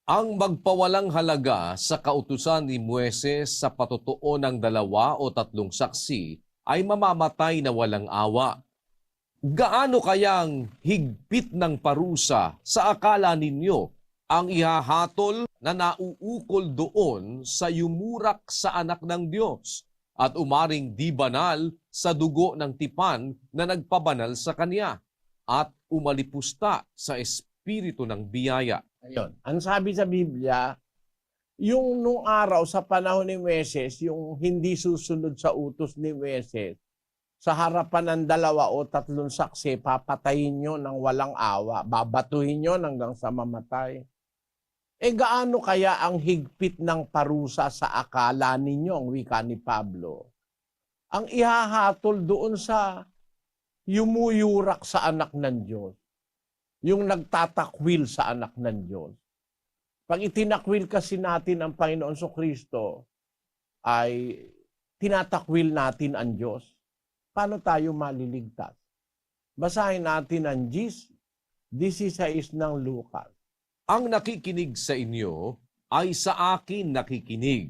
Ang magpawalang halaga sa kautusan ni Moises sa patutuo ng 2 o 3 saksi ay mamamatay na walang awa. Gaano kayang higpit ng parusa sa akala ninyo ang ihahatol na nauukol doon sa yumurak sa anak ng Diyos at umaring di banal sa dugo ng tipan na nagpabanal sa Kanya at umalipusta sa espiritu ng biyaya. Ayun. Ang sabi sa Biblia, yung nung araw sa panahon ni Moises, yung hindi susunod sa utos ni Moises, sa harapan ng 2 o 3 saksi, papatayin nyo ng walang awa, babatuhin nyo hanggang sa mamatay. Gaano kaya ang higpit ng parusa sa akala ninyo, ang wika ni Pablo? Ang ihahatol doon sa yumuyurak sa anak ng Diyos. Yung nagtatakwil sa anak ng Diyos. Pag itinakwil kasi natin ang Panginoon Kristo, ay tinatakwil natin ang Diyos. Paano tayo maliligtas? Basahin natin ang 16 ng Lucas. Ang nakikinig sa inyo ay sa akin nakikinig,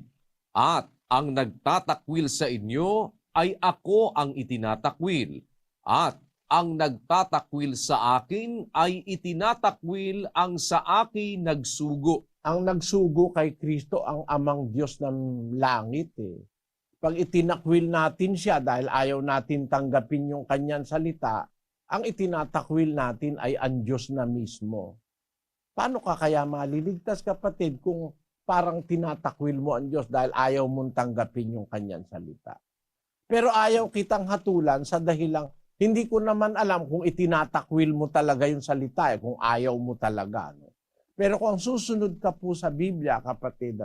at ang nagtatakwil sa inyo ay ako ang itinatakwil, at ang nagtatakwil sa akin ay itinatakwil ang sa akin nagsugo. Ang nagsugo kay Kristo ang amang Diyos ng langit. Pag itinakwil natin siya dahil ayaw natin tanggapin yung kanyang salita, ang itinatakwil natin ay ang Diyos na mismo. Paano ka kaya maliligtas, kapatid, kung parang tinatakwil mo ang Diyos dahil ayaw mong tanggapin yung kanyang salita? Pero ayaw kitang hatulan sa dahilang hindi ko naman alam kung itinatakwil mo talaga yung salita, kung ayaw mo talaga. No? Pero kung susunod ka po sa Biblia, kapatid,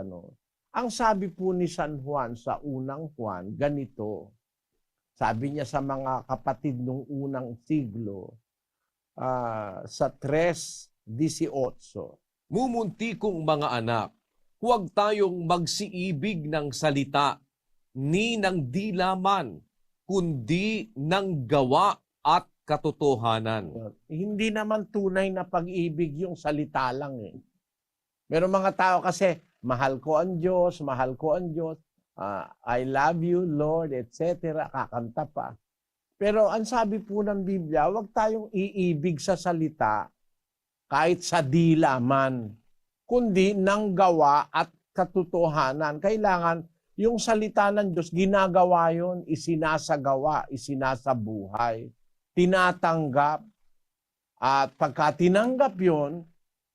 ang sabi po ni San Juan sa unang Juan, ganito. Sabi niya sa mga kapatid nung unang siglo, sa 3:18, Mumunti kong mga anak, huwag tayong magsiibig ng salita, ni ng dilaman, kundi ng gawa at katotohanan. Hindi naman tunay na pag-ibig yung salita lang eh. Meron mga tao kasi, mahal ko ang Diyos, mahal ko ang Diyos, I love you, Lord, etc. Kakanta pa. Pero ang sabi po ng Biblia, huwag tayong iibig sa salita kahit sa dila man, kundi ng gawa at katotohanan. Kailangan yung salita ng Diyos, ginagawa yon, isinasagawa, isinasabuhay, tinatanggap. At pagka tinanggap yon,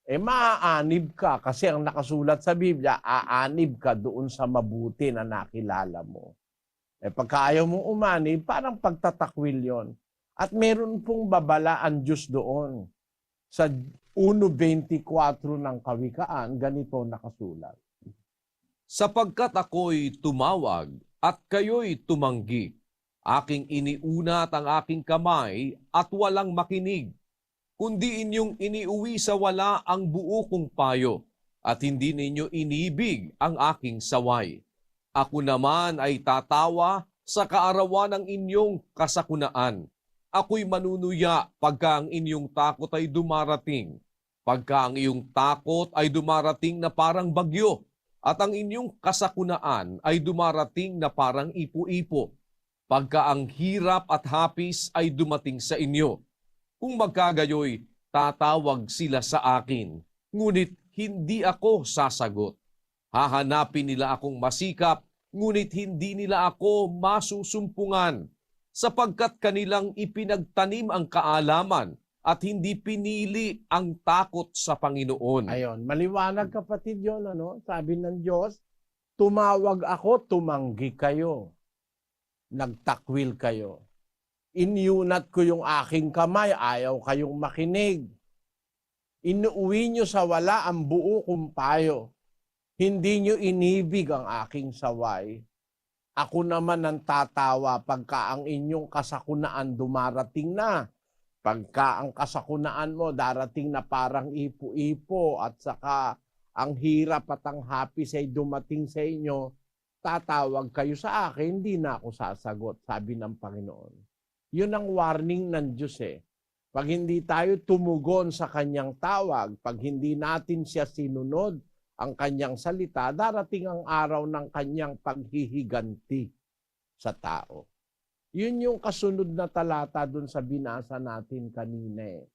maaanib ka. Kasi ang nakasulat sa Biblia, aanib ka doon sa mabuti na nakilala mo. Pagka ayaw mong umanib, parang pagtatakwil yon. At meron pong babala ang Diyos doon. Sa 1:24 ng Kawikaan, ganito nakasulat. Sapagkat ako'y tumawag at kayo'y tumanggi, aking iniunat ang aking kamay at walang makinig, kundi inyong iniuwi sa wala ang buo kong payo, at hindi ninyo inibig ang aking saway. Ako naman ay tatawa sa kaarawan ng inyong kasakunaan. Ako'y manunuya pagka ang inyong takot ay dumarating, pagka ang iyong takot ay dumarating na parang bagyo, at ang inyong kasakunaan ay dumarating na parang ipo-ipo, pagka ang hirap at hapis ay dumating sa inyo. Kung magkagayoy, tatawag sila sa akin, ngunit hindi ako sasagot. Hahanapin nila akong masikap, ngunit hindi nila ako masusumpungan, sapagkat kanilang ipinagtanim ang kaalaman at hindi pinili ang takot sa Panginoon. Ayon, maliwanag kapatid yun, Sabi ng Diyos, tumawag ako, tumanggi kayo. Nagtakwil kayo. Inyunat ko yung aking kamay, ayaw kayong makinig. Inuwi nyo sa wala ang buo kong payo. Hindi nyo inibig ang aking saway. Ako naman ang tatawa pagka ang inyong kasakunaan dumarating na. Pagka ang kasakunaan mo darating na parang ipo-ipo at saka ang hirap at ang hapis ay dumating sa inyo, tatawag kayo sa akin, hindi na ako sasagot, sabi ng Panginoon. Yun ang warning ng Diyos eh. Pag hindi tayo tumugon sa kanyang tawag, pag hindi natin siya sinunod ang kanyang salita, darating ang araw ng kanyang paghihiganti sa tao. Yun yung kasunod na talata dun sa binasa natin kanina eh.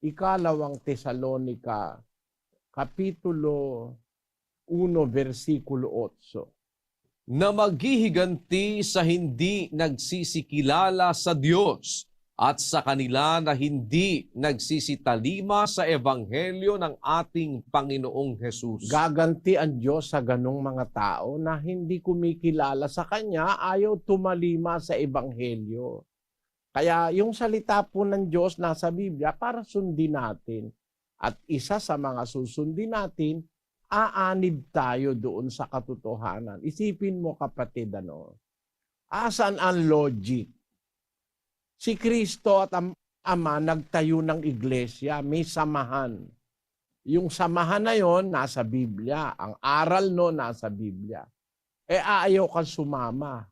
Ikalawang Tesalonica, Kapitulo 1, versikulo 8. Na maghihiganti sa hindi nagsisikilala sa Diyos at sa kanila na hindi nagsisitalima sa ebanghelyo ng ating Panginoong Hesus. Gaganti ang Diyos sa ganong mga tao na hindi kumikilala sa Kanya, ayaw tumalima sa ebanghelyo. Kaya yung salita po ng Diyos nasa Biblia para sundin natin. At isa sa mga susundin natin, aanib tayo doon sa katotohanan. Isipin mo kapatid, asan ang logic? Si Kristo at ang Ama nagtayo ng iglesia, may samahan. Yung samahan na yon nasa Biblia, ang aral no nasa Biblia. Ayaw kang sumama.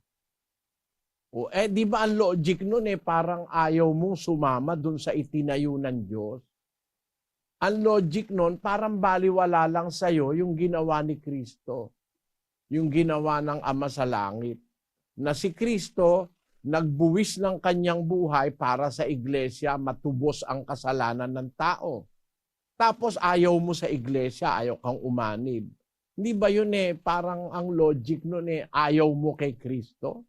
Di ba ang logic nun parang ayaw mong sumama dun sa itinayo ng Diyos? Ang logic nun, parang baliwala lang sa'yo yung ginawa ni Kristo. Yung ginawa ng Ama sa langit. Na si Kristo, nagbuwis ng kanyang buhay para sa iglesia, matubos ang kasalanan ng tao. Tapos ayaw mo sa iglesia, ayaw kang umanib. Hindi ba yun parang ang logic nun ayaw mo kay Kristo?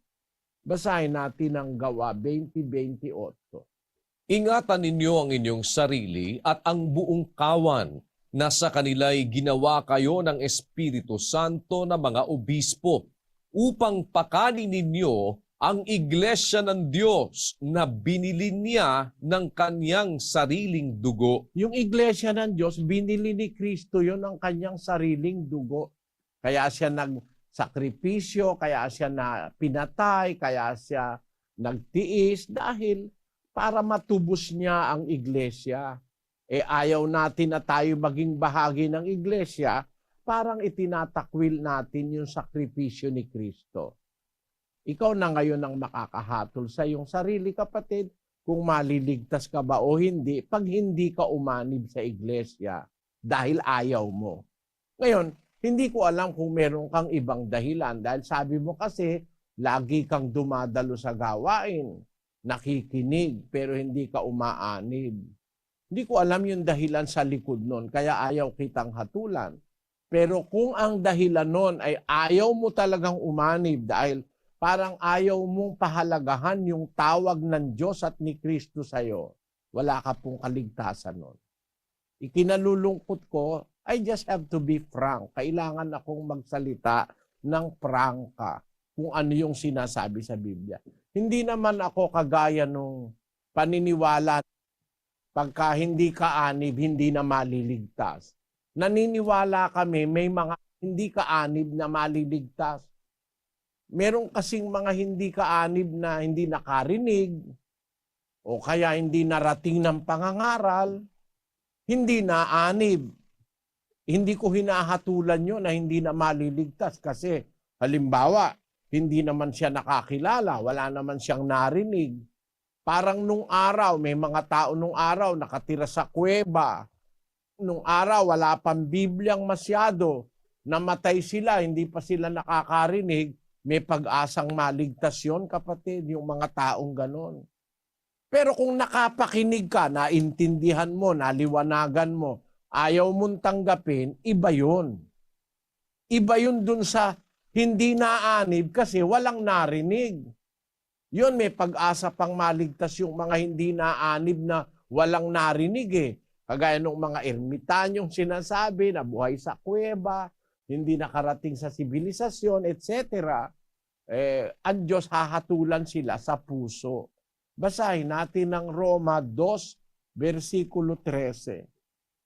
Basahin natin ang Gawa 20:28. Ingatan ninyo ang inyong sarili at ang buong kawan na sa kanila'y ginawa kayo ng Espiritu Santo na mga obispo upang pakanin ninyo ang iglesia ng Diyos na binili niya ng kanyang sariling dugo. Yung iglesia ng Diyos, binili ni Kristo yun ang kanyang sariling dugo. Kaya siya nagsakripisyo, kaya siya na pinatay, kaya siya nagtiis dahil para matubos niya ang iglesia. Ayaw natin na tayo maging bahagi ng iglesia, parang itinatakwil natin yung sakripisyo ni Kristo. Ikaw na ngayon ang makakahatol sa iyong sarili, kapatid, kung maliligtas ka ba o hindi, pag hindi ka umanib sa iglesia dahil ayaw mo. Ngayon, hindi ko alam kung meron kang ibang dahilan dahil sabi mo kasi lagi kang dumadalo sa gawain, nakikinig, pero hindi ka umaanib. Hindi ko alam yung dahilan sa likod nun, kaya ayaw kitang hatulan. Pero kung ang dahilan nun ay ayaw mo talagang umanib dahil parang ayaw mong pahalagahan yung tawag ng Diyos at ni Kristo sa'yo, wala ka pong kaligtasan nun. Ikinalulungkot ko, I just have to be frank. Kailangan akong magsalita ng prangka kung ano yung sinasabi sa Biblia. Hindi naman ako kagaya nung paniniwala pagka hindi ka anib, hindi na maliligtas. Naniniwala kami may mga hindi ka anib na maliligtas. Meron kasing mga hindi ka anib na hindi nakarinig o kaya hindi narating ng pangangaral, hindi na anib. Hindi ko hinahatulan yun na hindi na maliligtas kasi halimbawa, hindi naman siya nakakilala, wala naman siyang narinig. Parang nung araw, may mga tao nung araw nakatira sa kuweba. Nung araw, wala pang Bibliang masyado. Namatay sila, hindi pa sila nakakarinig. May pag-asang maligtas yun, kapatid, yung mga taong ganon. Pero kung nakapakinig ka, naintindihan mo, naliwanagan mo, ayaw mong tanggapin, iba yun. Iba yun dun sa hindi naanib kasi walang narinig. Yun, may pag-asa pang maligtas yung mga hindi naanib na walang narinig Kagaya ng mga ermitanyong sinasabi na buhay sa kuweba, hindi nakarating sa sibilisasyon, etc. Ang Diyos hahatulan sila sa puso. Basahin natin ang Roma 2, versikulo 13.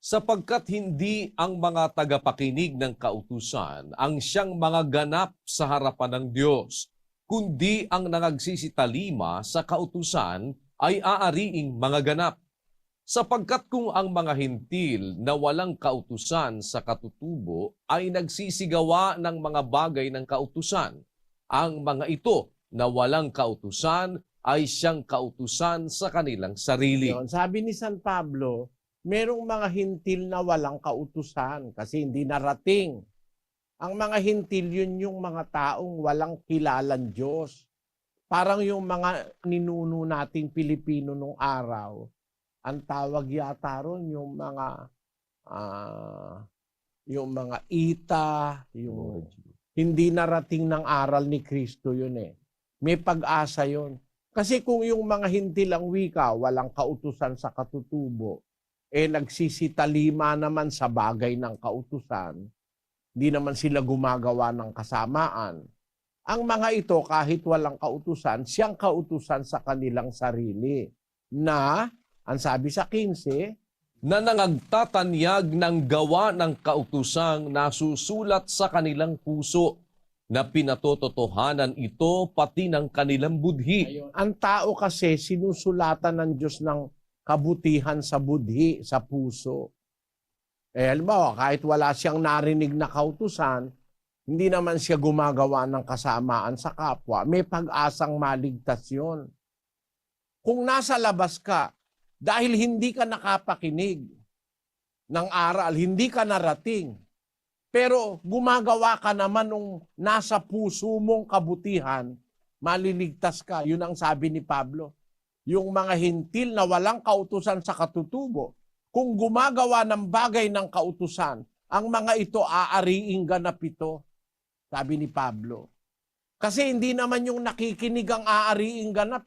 Sapagkat hindi ang mga tagapakinig ng kautusan ang siyang mga ganap sa harapan ng Diyos, kundi ang nangagsisitalima sa kautusan ay aariing mga ganap. Sapagkat kung ang mga hintil na walang kautusan sa katutubo ay nagsisigawa ng mga bagay ng kautusan, ang mga ito na walang kautusan ay siyang kautusan sa kanilang sarili. Sabi ni San Pablo, merong mga hintil na walang kautusan kasi hindi narating. Ang mga hintil, yun yung mga taong walang kilalang Diyos. Parang yung mga ninuno nating Pilipino nung araw, ang tawag yata ron yung mga ita, yung hindi narating ng aral ni Kristo yun May pag-asa yun. Kasi kung yung mga hintil ang wika, walang kautusan sa katutubo, nagsisitalima naman sa bagay ng kautusan, di naman sila gumagawa ng kasamaan. Ang mga ito, kahit walang kautusan, siyang kautusan sa kanilang sarili. Na, ang sabi sa 15, na nangagtatanyag ng gawa ng kautusang nasusulat sa kanilang puso, na pinatototohanan ito pati ng kanilang budhi. Ang tao kasi sinusulatan ng Diyos ng kabutihan sa budhi, sa puso. Halimbawa, kahit wala siyang narinig na kautusan, hindi naman siya gumagawa ng kasamaan sa kapwa, may pag-asang maligtas yun. Kung nasa labas ka, dahil hindi ka nakapakinig ng aral, hindi ka narating, pero gumagawa ka naman nung nasa puso mong kabutihan, maliligtas ka. Yun ang sabi ni Pablo. Yung mga hintil na walang kautusan sa katutubo, kung gumagawa ng bagay ng kautusan, ang mga ito aariing ganap ito, sabi ni Pablo. Kasi hindi naman yung nakikinig ang aariing ganap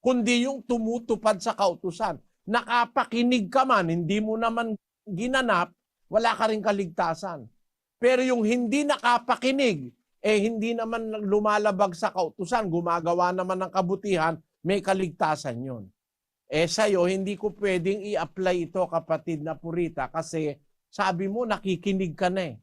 kundi yung tumutupad sa kautusan. Nakapakinig ka man, hindi mo naman ginanap, wala ka rin kaligtasan. Pero yung hindi nakapakinig, hindi naman lumalabag sa kautusan, gumagawa naman ng kabutihan, may kaligtasan yun. Sa'yo, hindi ko pwedeng i-apply ito, kapatid na purita, kasi sabi mo, nakikinig ka na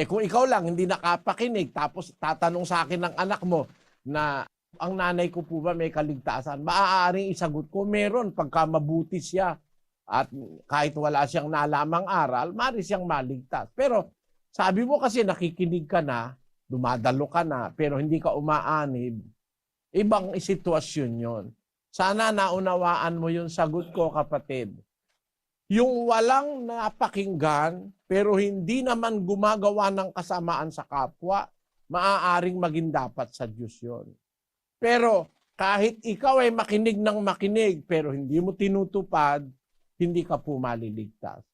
kung ikaw lang hindi nakapakinig, tapos tatanong sa akin ng anak mo na ang nanay ko po ba may kaligtasan, maaaring isagot ko, meron pagka mabuti siya at kahit wala siyang nalamang aral, maaari siyang maligtas. Pero sabi mo kasi nakikinig ka na, dumadalo ka na, pero hindi ka umaanib, ibang sitwasyon yon. Sana naunawaan mo yung sagot ko, kapatid. Yung walang napakinggan, pero hindi naman gumagawa ng kasamaan sa kapwa, maaaring maging dapat sa Diyos yon. Pero kahit ikaw ay makinig ng makinig, pero hindi mo tinutupad, hindi ka po maliligtas.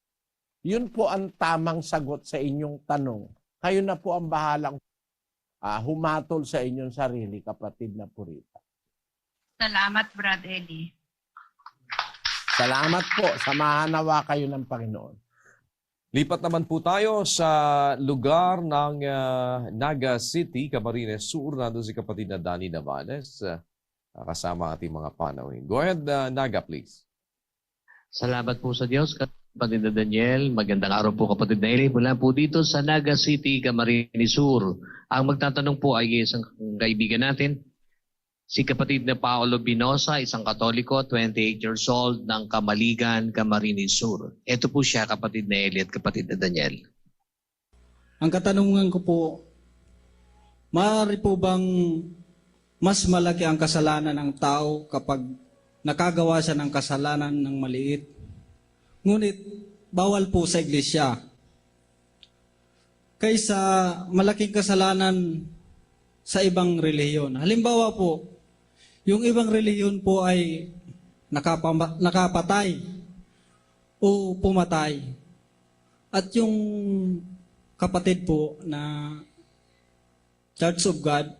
Yun po ang tamang sagot sa inyong tanong. Kayo na po ang bahalang humatol sa inyong sarili, kapatid na purita. Salamat, Brad Eli. Salamat po. Samahan nawa kayo ng Panginoon. Lipat naman po tayo sa lugar ng Naga City, Camarines Sur. Nandun si kapatid na Danny Navales, kasama ating mga panauhin. Go ahead, Naga, please. Salamat po sa Diyos, kapatid na Daniel. Magandang araw po, kapatid na Eli. Mula po dito sa Naga City, Camarines Sur. Ang magtatanong po ay isang kaibigan natin, si kapatid na Paolo Binosa, isang Katoliko, 28 years old, ng Kamaligan, Camarines Sur. Ito po siya, kapatid na Eli at kapatid na Daniel. Ang katanungan ko po, maaari po bang mas malaki ang kasalanan ng tao kapag nakagawa siya ng kasalanan ng maliit? Ngunit, bawal po sa iglesia. Kaysa malaking kasalanan sa ibang relihiyon. Halimbawa po, yung ibang relihiyon po ay nakapatay o pumatay. At yung kapatid po na Church of God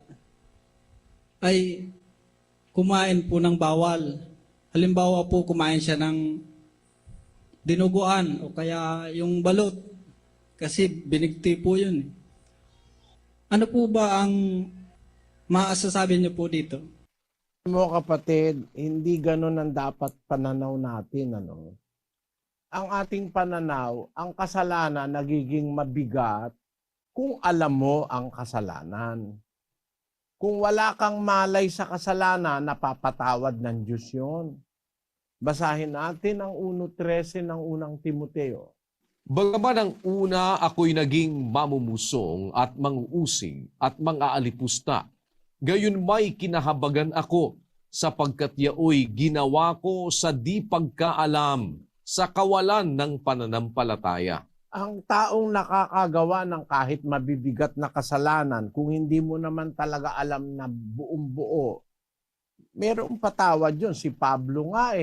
ay kumain po ng bawal. Halimbawa po, kumain siya ng dinuguan o kaya yung balot kasi binigti po yun. Ano po ba ang maasasabi niyo po dito? Mo, kapatid, hindi ganun ang dapat pananaw natin. Ang ating pananaw, ang kasalanan nagiging mabigat kung alam mo ang kasalanan. Kung wala kang malay sa kasalanan, napapatawad ng Diyos yun. Basahin natin ang 1:13 ng unang Timoteo. Bagaman ang una ako'y naging mamumusong at manguusig at mang-aalipusta, gayon may kinahabagan ako sapagkat yaoy ginawa ko sa di pagkaalam sa kawalan ng pananampalataya. Ang taong nakakagawa ng kahit mabibigat na kasalanan, kung hindi mo naman talaga alam na buong buo, merong patawad yun. Si Pablo nga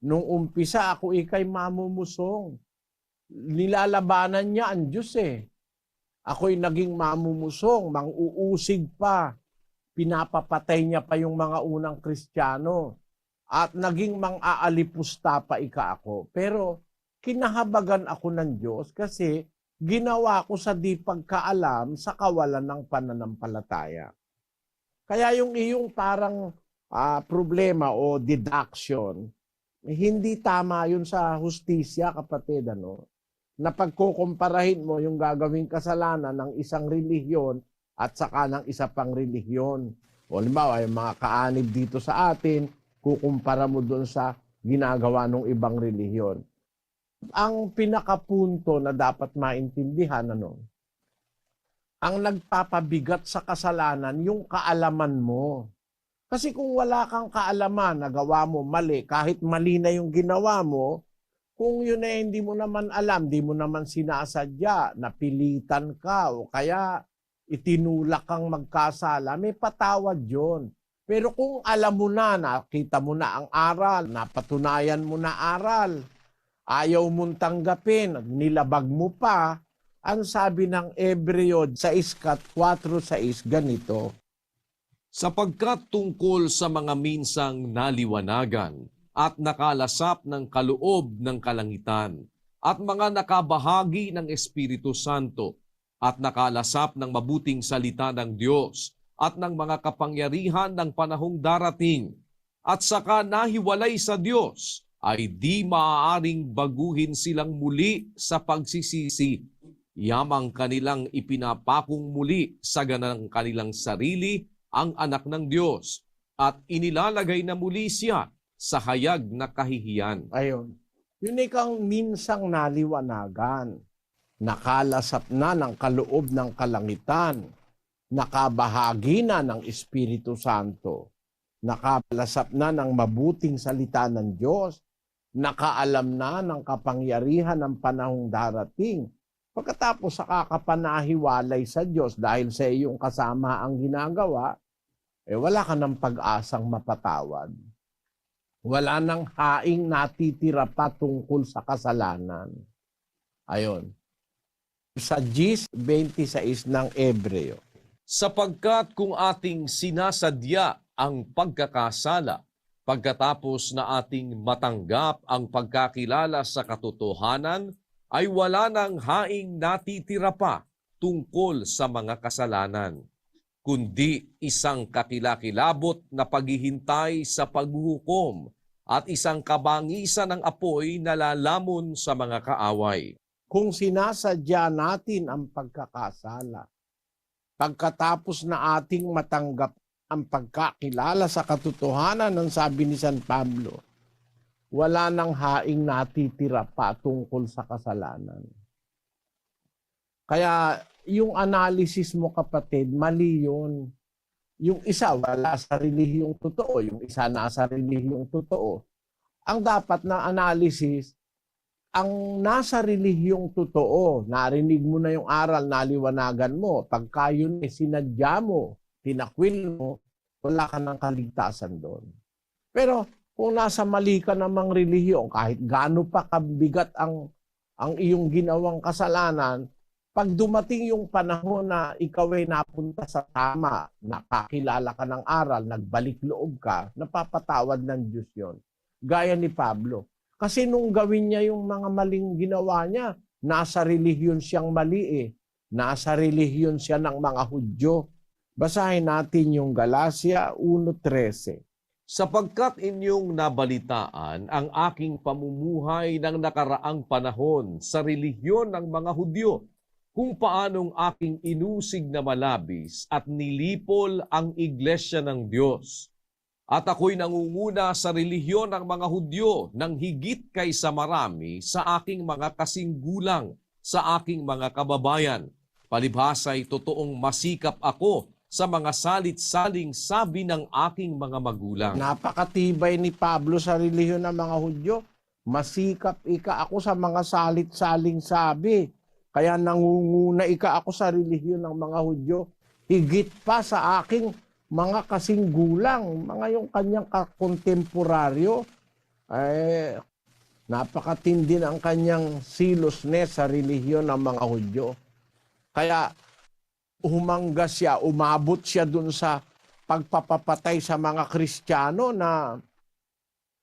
nung umpisa ako ikay mamumusong. Nilalabanan niya ang Diyos Ako'y naging mamumusong, mang-uusig pa. Pinapapatay niya pa yung mga unang Kristiyano. At naging mang-aalipusta pa ako. Pero kinahabagan ako ng Diyos kasi ginawa ko sa di pagkaalam sa kawalan ng pananampalataya. Kaya yung iyong parang problema o deduction, hindi tama yun sa hustisya, kapatid. Na pagkukumparahin mo yung gagawing kasalanan ng isang relihiyon at saka ng isa pang relihiyon. O halimbawa, yung mga kaanib dito sa atin, kukumpara mo doon sa ginagawa ng ibang relihiyon. Ang pinakapunto na dapat maintindihan, ang nagpapabigat sa kasalanan, yung kaalaman mo. Kasi kung wala kang kaalaman, nagawa mo mali, kahit mali na yung ginawa mo, kung yun hindi mo naman alam, di mo naman sinasadya, napilitan ka, o kaya itinulak kang magkasala, may patawad yun. Pero kung alam mo na, nakita mo na ang aral, napatunayan mo na aral, ayaw mong tanggapin, nilabag mo pa, ang sabi ng Hebreo 6:4-6 ganito, sapagkat tungkol sa mga minsang naliwanagan at nakalasap ng kaloob ng kalangitan at mga nakabahagi ng Espiritu Santo at nakalasap ng mabuting salita ng Diyos at ng mga kapangyarihan ng panahong darating at saka nahiwalay sa Diyos ay di maaaring baguhin silang muli sa pagsisisi. Yamang kanilang ipinapakong muli sa ganang kanilang sarili ang anak ng Diyos at inilalagay na muli siya sa hayag na kahihiyan. Ayun. Yun ikang minsang naliwanagan. Nakalasap na ng kaloob ng kalangitan. Nakabahagi na ng Espiritu Santo. Nakalasap na ng mabuting salita ng Diyos. Nakaalam na ng kapangyarihan ng panahong darating. Pagkatapos sa kakapanahiwalay sa Diyos dahil sa iyong kasama ang ginagawa, wala ka ng pag-asang mapatawad. Wala nang haing natitira pa tungkol sa kasalanan. Ayon. Sa 10:26 ng Hebreo. Sapagkat kung ating sinasadya ang pagkakasala, pagkatapos na ating matanggap ang pagkakilala sa katotohanan, ay wala nang haing natitira pa tungkol sa mga kasalanan, kundi isang kakilakilabot na paghihintay sa paghuhukom at isang kabangisan ng apoy na lalamon sa mga kaaway. Kung sinasadya natin ang pagkakasala, pagkatapos na ating matanggap ang pagkakilala sa katotohanan ng sabi ni San Pablo, wala nang haing natitira pa tungkol sa kasalanan. Kaya yung analysis mo kapatid, mali yun. Yung isa wala sa relihiyong totoo, yung isa nasa relihiyong totoo. Ang dapat na analysis, ang nasa relihiyong totoo, narinig mo na yung aral, naliwanagan mo, pagka yun sinadya mo, tinakwil mo, wala ka ng kaligtasan doon. Pero kung nasa mali ka namang relihiyon, kahit gaano pa kabigat ang iyong ginawang kasalanan, pag dumating yung panahon na ikaw ay napunta sa tama, nakakilala ka ng aral, nagbalik loob ka, napapatawad ng Diyos yon. Gaya ni Pablo. Kasi nung gawin niya yung mga maling ginawa niya, nasa relihiyon siyang mali eh. Nasa relihiyon siya ng mga Hudyo. Basahin natin yung Galacia 1:13. Sapagkat inyong nabalitaan ang aking pamumuhay ng nakaraang panahon sa relihiyon ng mga Hudyo, kung paanong aking inusig na malabis at nilipol ang iglesia ng Diyos. At ako'y nangunguna sa relihiyon ng mga Hudyo ng higit kaysa marami sa aking mga kasinggulang, sa aking mga kababayan. Palibhasa'y totoong masikap ako sa mga salit-saling sabi ng aking mga magulang. Napakatibay ni Pablo sa relihiyon ng mga Hudyo. Masikap ako sa mga salit-saling sabi. Kaya nangunguna ako sa relihiyon ng mga Hudyo. Higit pa sa aking mga kasinggulang, mga yung kanyang kakontemporaryo. Napakatindi ang kanyang seriousness sa relihiyon ng mga Hudyo. Kaya humangga siya, umabot siya dun sa pagpapapatay sa mga Kristiyano na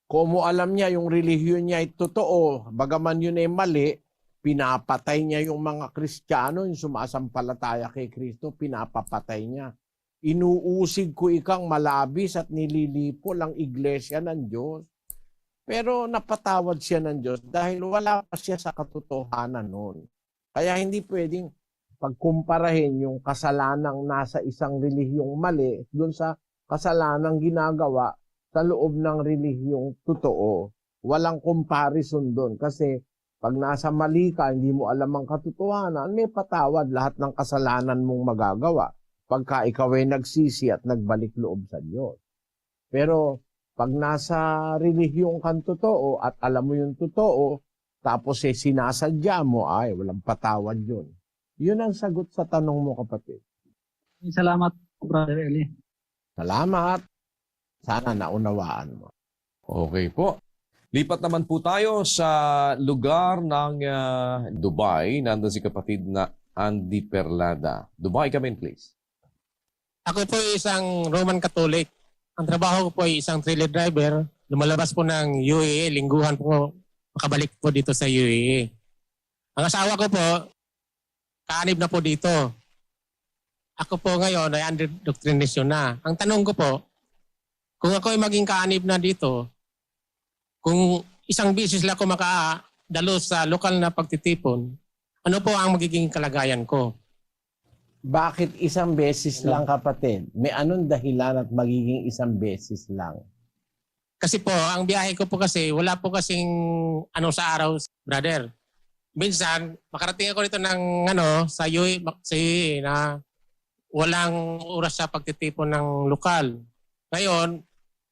kung alam niya yung relihiyon niya ay totoo, bagaman yun ay mali, pinapatay niya yung mga Kristiyano, yung sumasampalataya kay Kristo, pinapapatay niya. Inuusig ko ikang malabis at nililipol ang iglesia ng Diyos. Pero napatawad siya ng Diyos dahil wala pa siya sa katotohanan noon. Kaya hindi pwedeng pagkumparahin yung kasalanang nasa isang relihiyong mali doon sa kasalanang ginagawa sa loob ng relihiyong totoo. Walang comparison doon kasi pag nasa mali ka, hindi mo alam ang katotohanan, may patawad lahat ng kasalanan mong magagawa pagka ikaw ay nagsisi at nagbalik loob sa Diyos. Pero pag nasa relihiyong kang totoo at alam mo yung totoo, tapos sinasadya mo, ay walang patawad yun. Yun ang sagot sa tanong mo, kapatid. Salamat, Brother Eli. Salamat. Sana naunawaan mo. Okay po. Lipat naman po tayo sa lugar ng Dubai. Nandun si kapatid na Andy Perlada. Dubai, come in please. Ako po ay isang Roman Catholic. Ang trabaho ko po ay isang trailer driver. Lumalabas po ng UAE, lingguhan po makabalik po dito sa UAE. Ang asawa ko po, kaanib na po dito. Ako po ngayon ay under doctrination na. Ang tanong ko po, kung ako ay maging kaanib na dito, kung isang bisis lang ako makadalo sa lokal na pagtitipon, ano po ang magiging kalagayan ko? Bakit isang beses lang, kapatid? May anong dahilan at magiging isang beses lang? Kasi po, ang biyahe ko po kasi, wala po kasing sa araw, brother. Minsan, makarating ako rito ng sa UAE na walang oras sa pagtitipon ng lokal. Ngayon,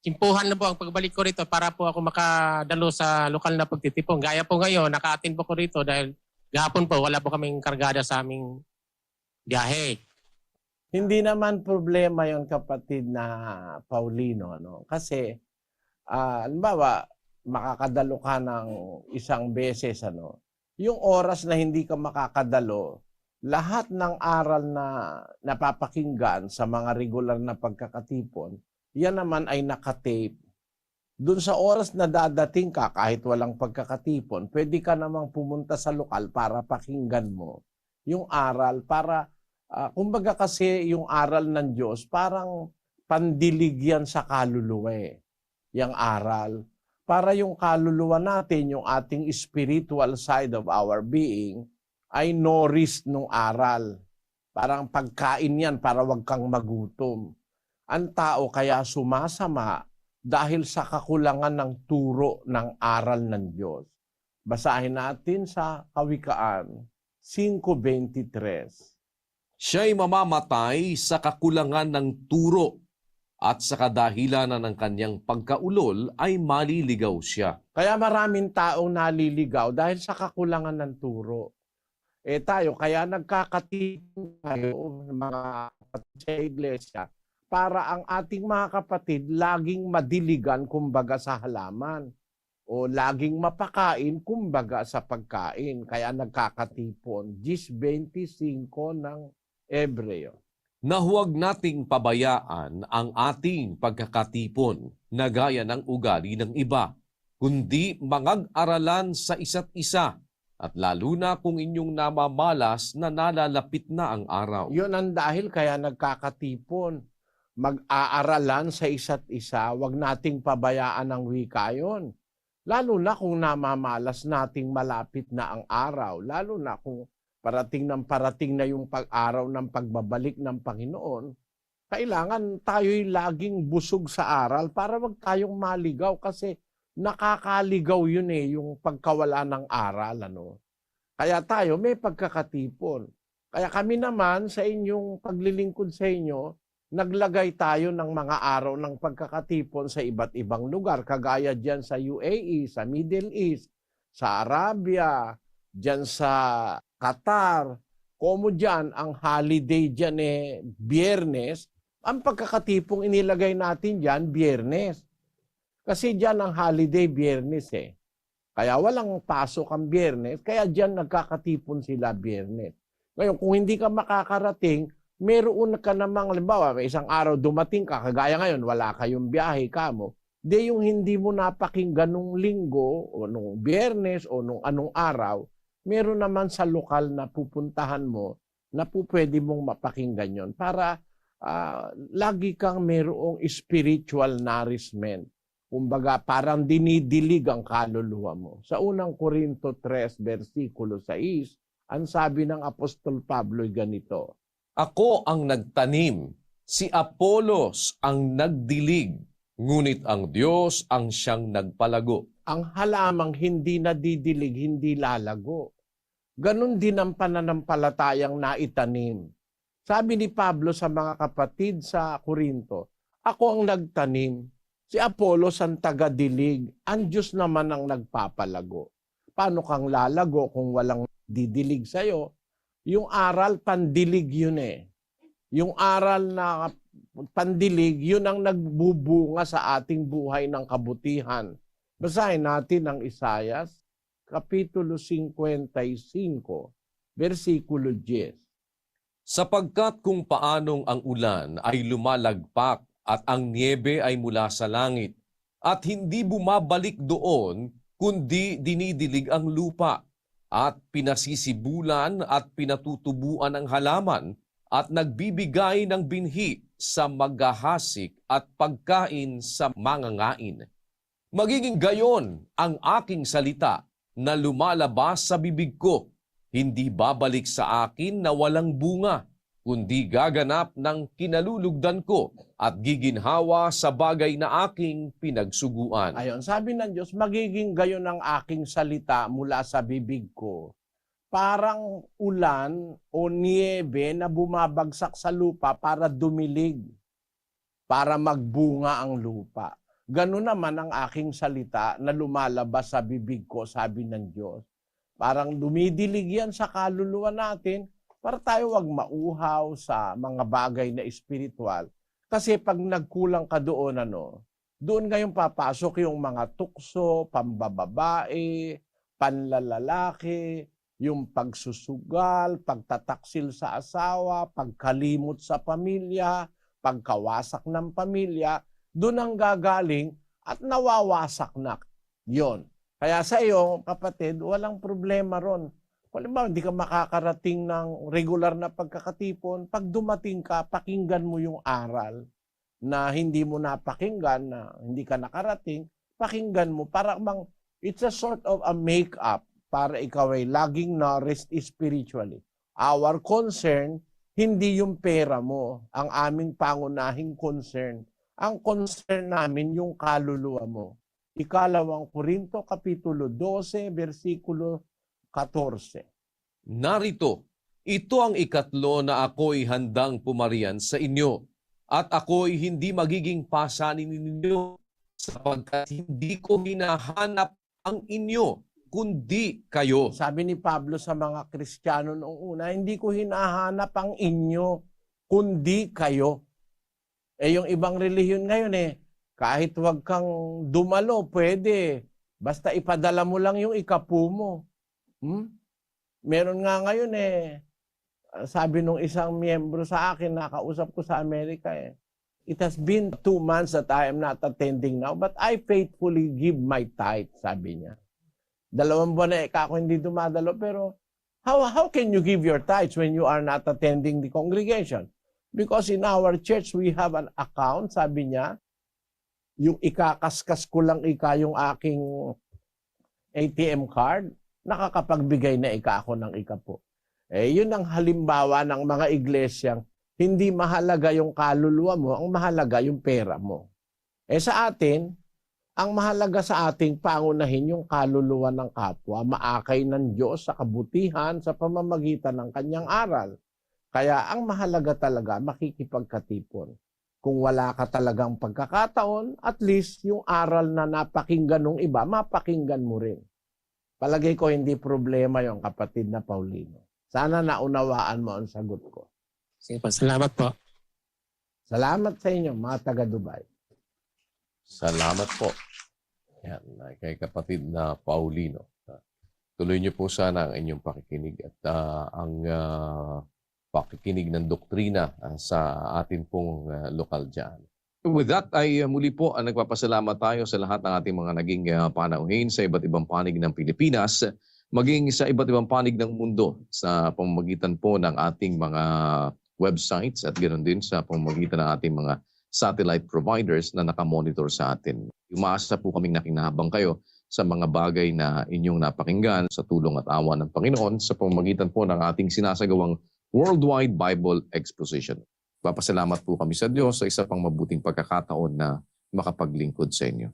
simpuhan na po ang pagbalik ko rito para po ako makadalo sa lokal na pagtitipon. Gaya po ngayon, naka-attend po ko rito dahil gahapon po, wala po kaming kargada sa aming biyahe. Hindi naman problema yon, kapatid na Paulino. Kasi, halimbawa, makakadalo ka ng isang beses. Yung oras na hindi ka makakadalo, lahat ng aral na napapakinggan sa mga regular na pagkakatipon, yan naman ay nakatape. Doon sa oras na dadating ka, kahit walang pagkakatipon, pwede ka namang pumunta sa lokal para pakinggan mo yung aral. Para, kumbaga kasi yung aral ng Diyos, parang pandilig yan sa kaluluwa yung aral. Para yung kaluluwa natin, yung ating spiritual side of our being, ay nourished nung aral. Parang pagkain yan para wag kang magutom. Ang tao kaya sumasama dahil sa kakulangan ng turo ng aral ng Diyos. Basahin natin sa Kawikaan 5:23. Siya'y mamamatay sa kakulangan ng turo at sa kadahilanan ng kanyang pagkaulol ay maliligaw siya. Kaya maraming taong naliligaw dahil sa kakulangan ng turo. Tayo, kaya nagkakatipon tayo, mga kapatid sa iglesia, para ang ating mga kapatid laging madiligan kumbaga sa halaman o laging mapakain kumbaga sa pagkain. Kaya nagkakatipon. 10:25 ng Hebreo. Na huwag nating pabayaan ang ating pagkakatipon na gaya ng ugali ng iba, kundi mangag-aralan sa isa't isa, at lalo na kung inyong namamalas na nalalapit na ang araw. Yun ang dahil kaya nagkakatipon. Mag-aaralan sa isa't isa, wag nating pabayaan ang wika yun. Lalo na kung namamalas nating malapit na ang araw, lalo na kung parating na yung pag-araw ng pagbabalik ng Panginoon, kailangan tayo'y laging busog sa aral para wag tayong maligaw kasi nakakaligaw yun yung pagkawala ng aral. Kaya tayo may pagkakatipon. Kaya kami naman sa inyong paglilingkod sa inyo, naglagay tayo ng mga araw ng pagkakatipon sa iba't ibang lugar. Kagaya dyan sa UAE, sa Middle East, sa Arabia, dyan sa Qatar. Komo dyan, ang holiday dyan Biyernes. Ang pagkakatipong inilagay natin dyan, Biyernes. Kasi dyan ang holiday Biyernes Kaya walang pasok ang Biyernes, kaya dyan nagkakatipon sila Biyernes. Ngayon, kung hindi ka makakarating, meron ka namang, halimbawa, may isang araw dumating ka, kagaya ngayon, wala kayong biyahe kamo, di yung hindi mo napakinggan nung linggo, o nung Biyernes, o nung anong araw, meron naman sa lokal na pupuntahan mo, na pwede mong mapakinggan yon para lagi kang merong spiritual nourishment. Kumbaga, parang dinidilig ang kaluluwa mo. Sa unang Korinto 3, versikulo 6, ang sabi ng Apostol Pablo ay ganito, Ako ang nagtanim, si Apolos ang nagdilig, ngunit ang Diyos ang siyang nagpalago. Ang halamang hindi nadidilig, hindi lalago. Ganon din ang pananampalatayang naitanim. Sabi ni Pablo sa mga kapatid sa Korinto, ako ang nagtanim, si Apolos ang tagadilig, ang Diyos naman ang nagpapalago. Paano kang lalago kung walang didilig sa'yo? Yung aral, pandilig yun Yung aral na pandilig, yun ang nagbubunga sa ating buhay ng kabutihan, Basahin natin ang Isayas, Kapitulo 55, versikulo 10. Sapagkat kung paanong ang ulan ay lumalagpak at ang niebe ay mula sa langit, at hindi bumabalik doon, kundi dinidilig ang lupa, at pinasisibulan at pinatutubuan ang halaman, at nagbibigay ng binhi sa maghahasik at pagkain sa mangangain. Magiging gayon ang aking salita na lumalabas sa bibig ko, hindi babalik sa akin na walang bunga, kundi gaganap ng kinalulugdan ko at giginhawa sa bagay na aking pinagsuguan. Ayon, sabi ng Diyos, magiging gayon ang aking salita mula sa bibig ko. Parang ulan o niebe na bumabagsak sa lupa para dumilig, para magbunga ang lupa. Ganun naman ang aking salita na lumalabas sa bibig ko, sabi ng Diyos. Parang dumidilig yan sa kaluluwa natin para tayo wag mauhaw sa mga bagay na espiritual. Kasi pag nagkulang ka doon, doon ngayon papasok yung mga tukso, pambababae, panlalalaki, yung pagsusugal, pagtataksil sa asawa, pagkalimot sa pamilya, pagkawasak ng pamilya, doon ang gagaling at nawawasak na yon. Kaya sa iyo, kapatid, walang problema ron. Kung hindi ka makakarating ng regular na pagkakatipon, pag dumating ka, pakinggan mo yung aral na hindi mo napakinggan, na hindi ka nakarating, pakinggan mo. It's a sort of a make-up para ikaw ay laging nourished spiritually. Our concern, hindi yung pera mo, ang aming pangunahing concern. Ang concern namin yung kaluluwa mo. Ikalawang Korinto, Kapitulo 12, versikulo 14. Narito, ito ang ikatlo na ako'y handang pumarian sa inyo, at ako'y hindi magiging pasanin ninyo, sapagkat hindi ko hinahanap ang inyo, kundi kayo. Sabi ni Pablo sa mga Kristiyano noong una, hindi ko hinahanap ang inyo, kundi kayo. Yung ibang relihiyon ngayon kahit wag kang dumalo, pwede. Basta ipadala mo lang yung ikapu mo. Meron nga ngayon sabi nung isang miyembro sa akin, nakausap ko sa Amerika it has been 2 months that I am not attending now, but I faithfully give my tithe, sabi niya. 2 buwan na ako hindi dumadalo, pero how can you give your tithes when you are not attending the congregation? Because in our church, we have an account, sabi niya, yung ikakaskas ko lang yung aking ATM card, nakakapagbigay na ako ng ikapo. Yun ang halimbawa ng mga iglesyang hindi mahalaga yung kaluluwa mo, ang mahalaga yung pera mo. Sa atin, ang mahalaga sa ating pangunahin yung kaluluwa ng kapwa, maakay ng Diyos sa kabutihan sa pamamagitan ng kanyang aral. Kaya ang mahalaga talaga, makikipagkatipon. Kung wala ka talagang pagkakataon, at least yung aral na napakinggan ng iba, mapakinggan mo rin. Palagay ko hindi problema yung kapatid na Paulino. Sana naunawaan mo ang sagot ko. Sige po, salamat po. Salamat sa inyo, mga taga-Dubai. Salamat po. Yan, kay kapatid na Paulino. Tuloy niyo po sana ang inyong pakikinig at ang pakikinig ng doktrina sa atin pong lokal dyan. With that, ay muli po nagpapasalamat tayo sa lahat ng ating mga naging panauhin sa iba't ibang panig ng Pilipinas, maging sa iba't ibang panig ng mundo sa pamamagitan po ng ating mga websites at ganoon din sa pamamagitan ng ating mga satellite providers na nakamonitor sa atin. Umaasa po kaming nakinabang kayo sa mga bagay na inyong napakinggan sa tulong at awa ng Panginoon sa pamamagitan po ng ating sinasagawang Worldwide Bible Exposition. Papasalamat po kami sa Diyos sa isa pang mabuting pagkakataon na makapaglingkod sa inyo.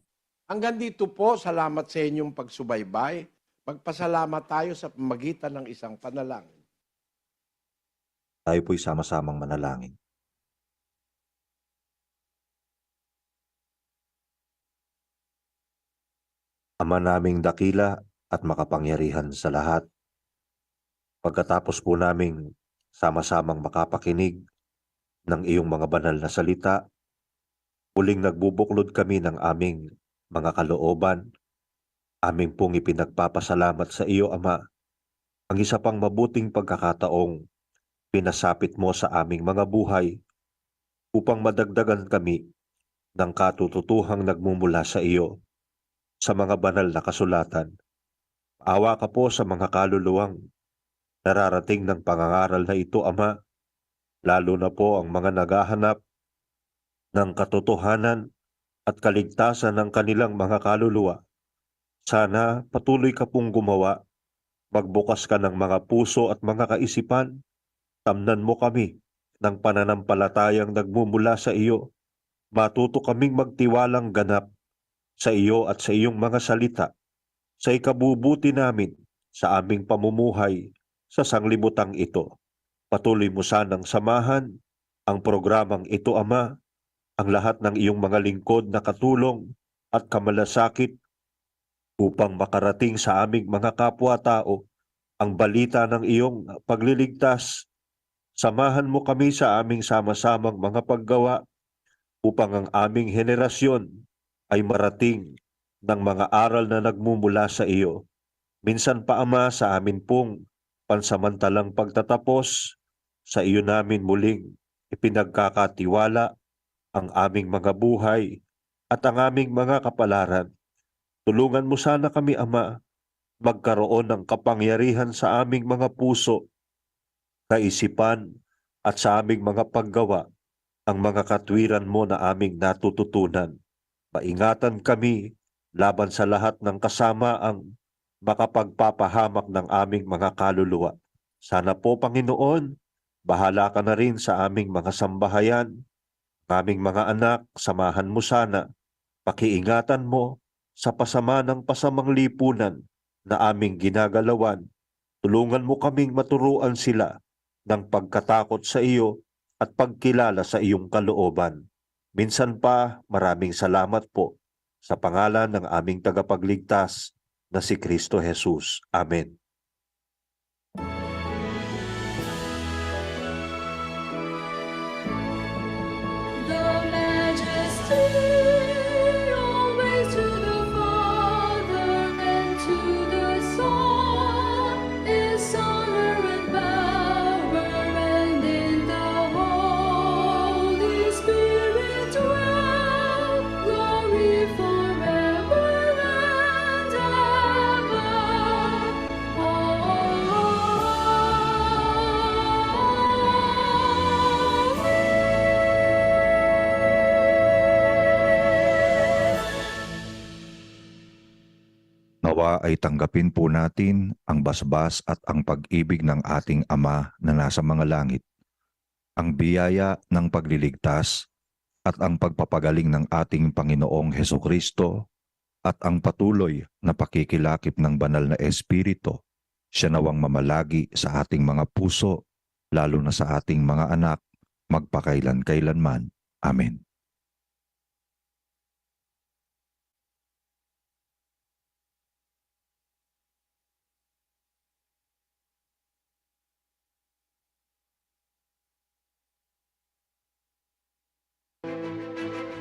Hanggang dito po, salamat sa inyong pagsubaybay. Magpasalamat tayo sa pamagitan ng isang panalangin. Tayo po'y sama-samang manalangin. Ama naming dakila at makapangyarihan sa lahat, pagkatapos po naming sama-samang makapakinig ng iyong mga banal na salita, muling nagbubuklod kami ng aming mga kalooban Amin pong ipinagpapasalamat sa iyo, Ama, ang isa pang mabuting pagkakataong pinasapit mo sa aming mga buhay upang madagdagan kami ng katututuhang nagmumula sa iyo sa mga banal na kasulatan. Awa ka po sa mga kaluluwang nararating ng pangangaral na ito, Ama, lalo na po ang mga naghahanap ng katotohanan at kaligtasan ng kanilang mga kaluluwa. Sana patuloy ka pong gumawa, magbukas ka ng mga puso at mga kaisipan, tamnan mo kami ng pananampalatayang nagmumula sa iyo, matuto kaming magtiwalang ganap sa iyo at sa iyong mga salita, sa ikabubuti namin sa aming pamumuhay sa sanglibutang ito. Patuloy mo sanang samahan ang programang ito, Ama, ang lahat ng iyong mga lingkod na katulong at kamalasakit upang makarating sa aming mga kapwa-tao ang balita ng iyong pagliligtas. Samahan mo kami sa aming sama-samang mga paggawa upang ang aming henerasyon ay marating ng mga aral na nagmumula sa iyo. Minsan pa, Ama, sa amin pong pansamantalang pagtatapos, sa iyo namin muling ipinagkakatiwala ang aming mga buhay at ang aming mga kapalaran. Tulungan mo sana kami, Ama, magkaroon ng kapangyarihan sa aming mga puso, kaisipan at sa aming mga paggawa ang mga katwiran mo na aming natututunan. Paingatan kami laban sa lahat ng kasamaang makapagpapahamak ng aming mga kaluluwa. Sana po, Panginoon, bahala ka na rin sa aming mga sambahayan, aming mga anak, samahan mo sana, pakiingatan mo sa pasama ng pasamang lipunan na aming ginagalawan. Tulungan mo kaming maturuan sila ng pagkatakot sa iyo at pagkilala sa iyong kalooban. Minsan pa, maraming salamat po sa pangalan ng aming tagapagligtas na si Kristo Jesus. Amen. Nawa ay tanggapin po natin ang basbas at ang pag-ibig ng ating Ama na nasa mga langit, ang biyaya ng pagliligtas at ang pagpapagaling ng ating Panginoong Hesukristo at ang patuloy na pakikilakip ng banal na Espiritu. Siya nawang mamalagi sa ating mga puso, lalo na sa ating mga anak, magpakailan-kailanman. Amen.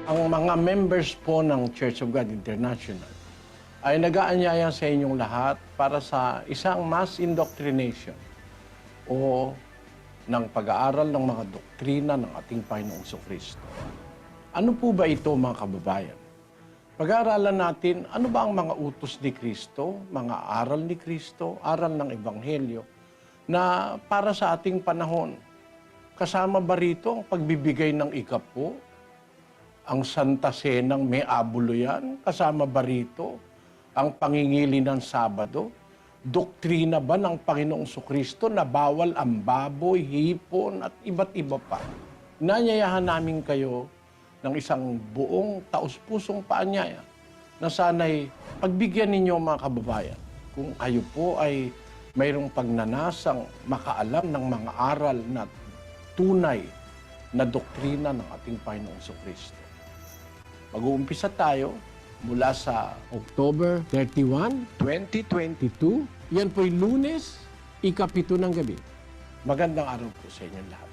Ang mga members po ng Church of God International ay nag-aanyaya sa inyong lahat para sa isang mass indoctrination o ng pag-aaral ng mga doktrina ng ating Panginoong Jesucristo. Ano po ba ito, mga kababayan? Pag-aaralan natin, ano ba ang mga utos ni Kristo, mga aral ni Kristo, aral ng Ebanghelyo na para sa ating panahon. Kasama ba rito ang pagbibigay ng ikapo, ang Santa Senang may abulo yan? Kasama ba rito ang pangingili ng Sabado? Doktrina ba ng Panginoong Jesucristo na bawal ang baboy, hipon at iba't iba pa? Nanyayahan namin kayo ng isang buong taus-pusong paanyaya na sana'y pagbigyan ninyo, mga kababayan, kung kayo po ay mayroong pagnanasang makaalam ng mga aral na tunay na doktrina ng ating Panginoong Jesucristo. Mag-uumpisa tayo mula sa October 31, 2022. Yan po'y Lunes, ika-7 ng gabi. Magandang araw po sa inyo lahat.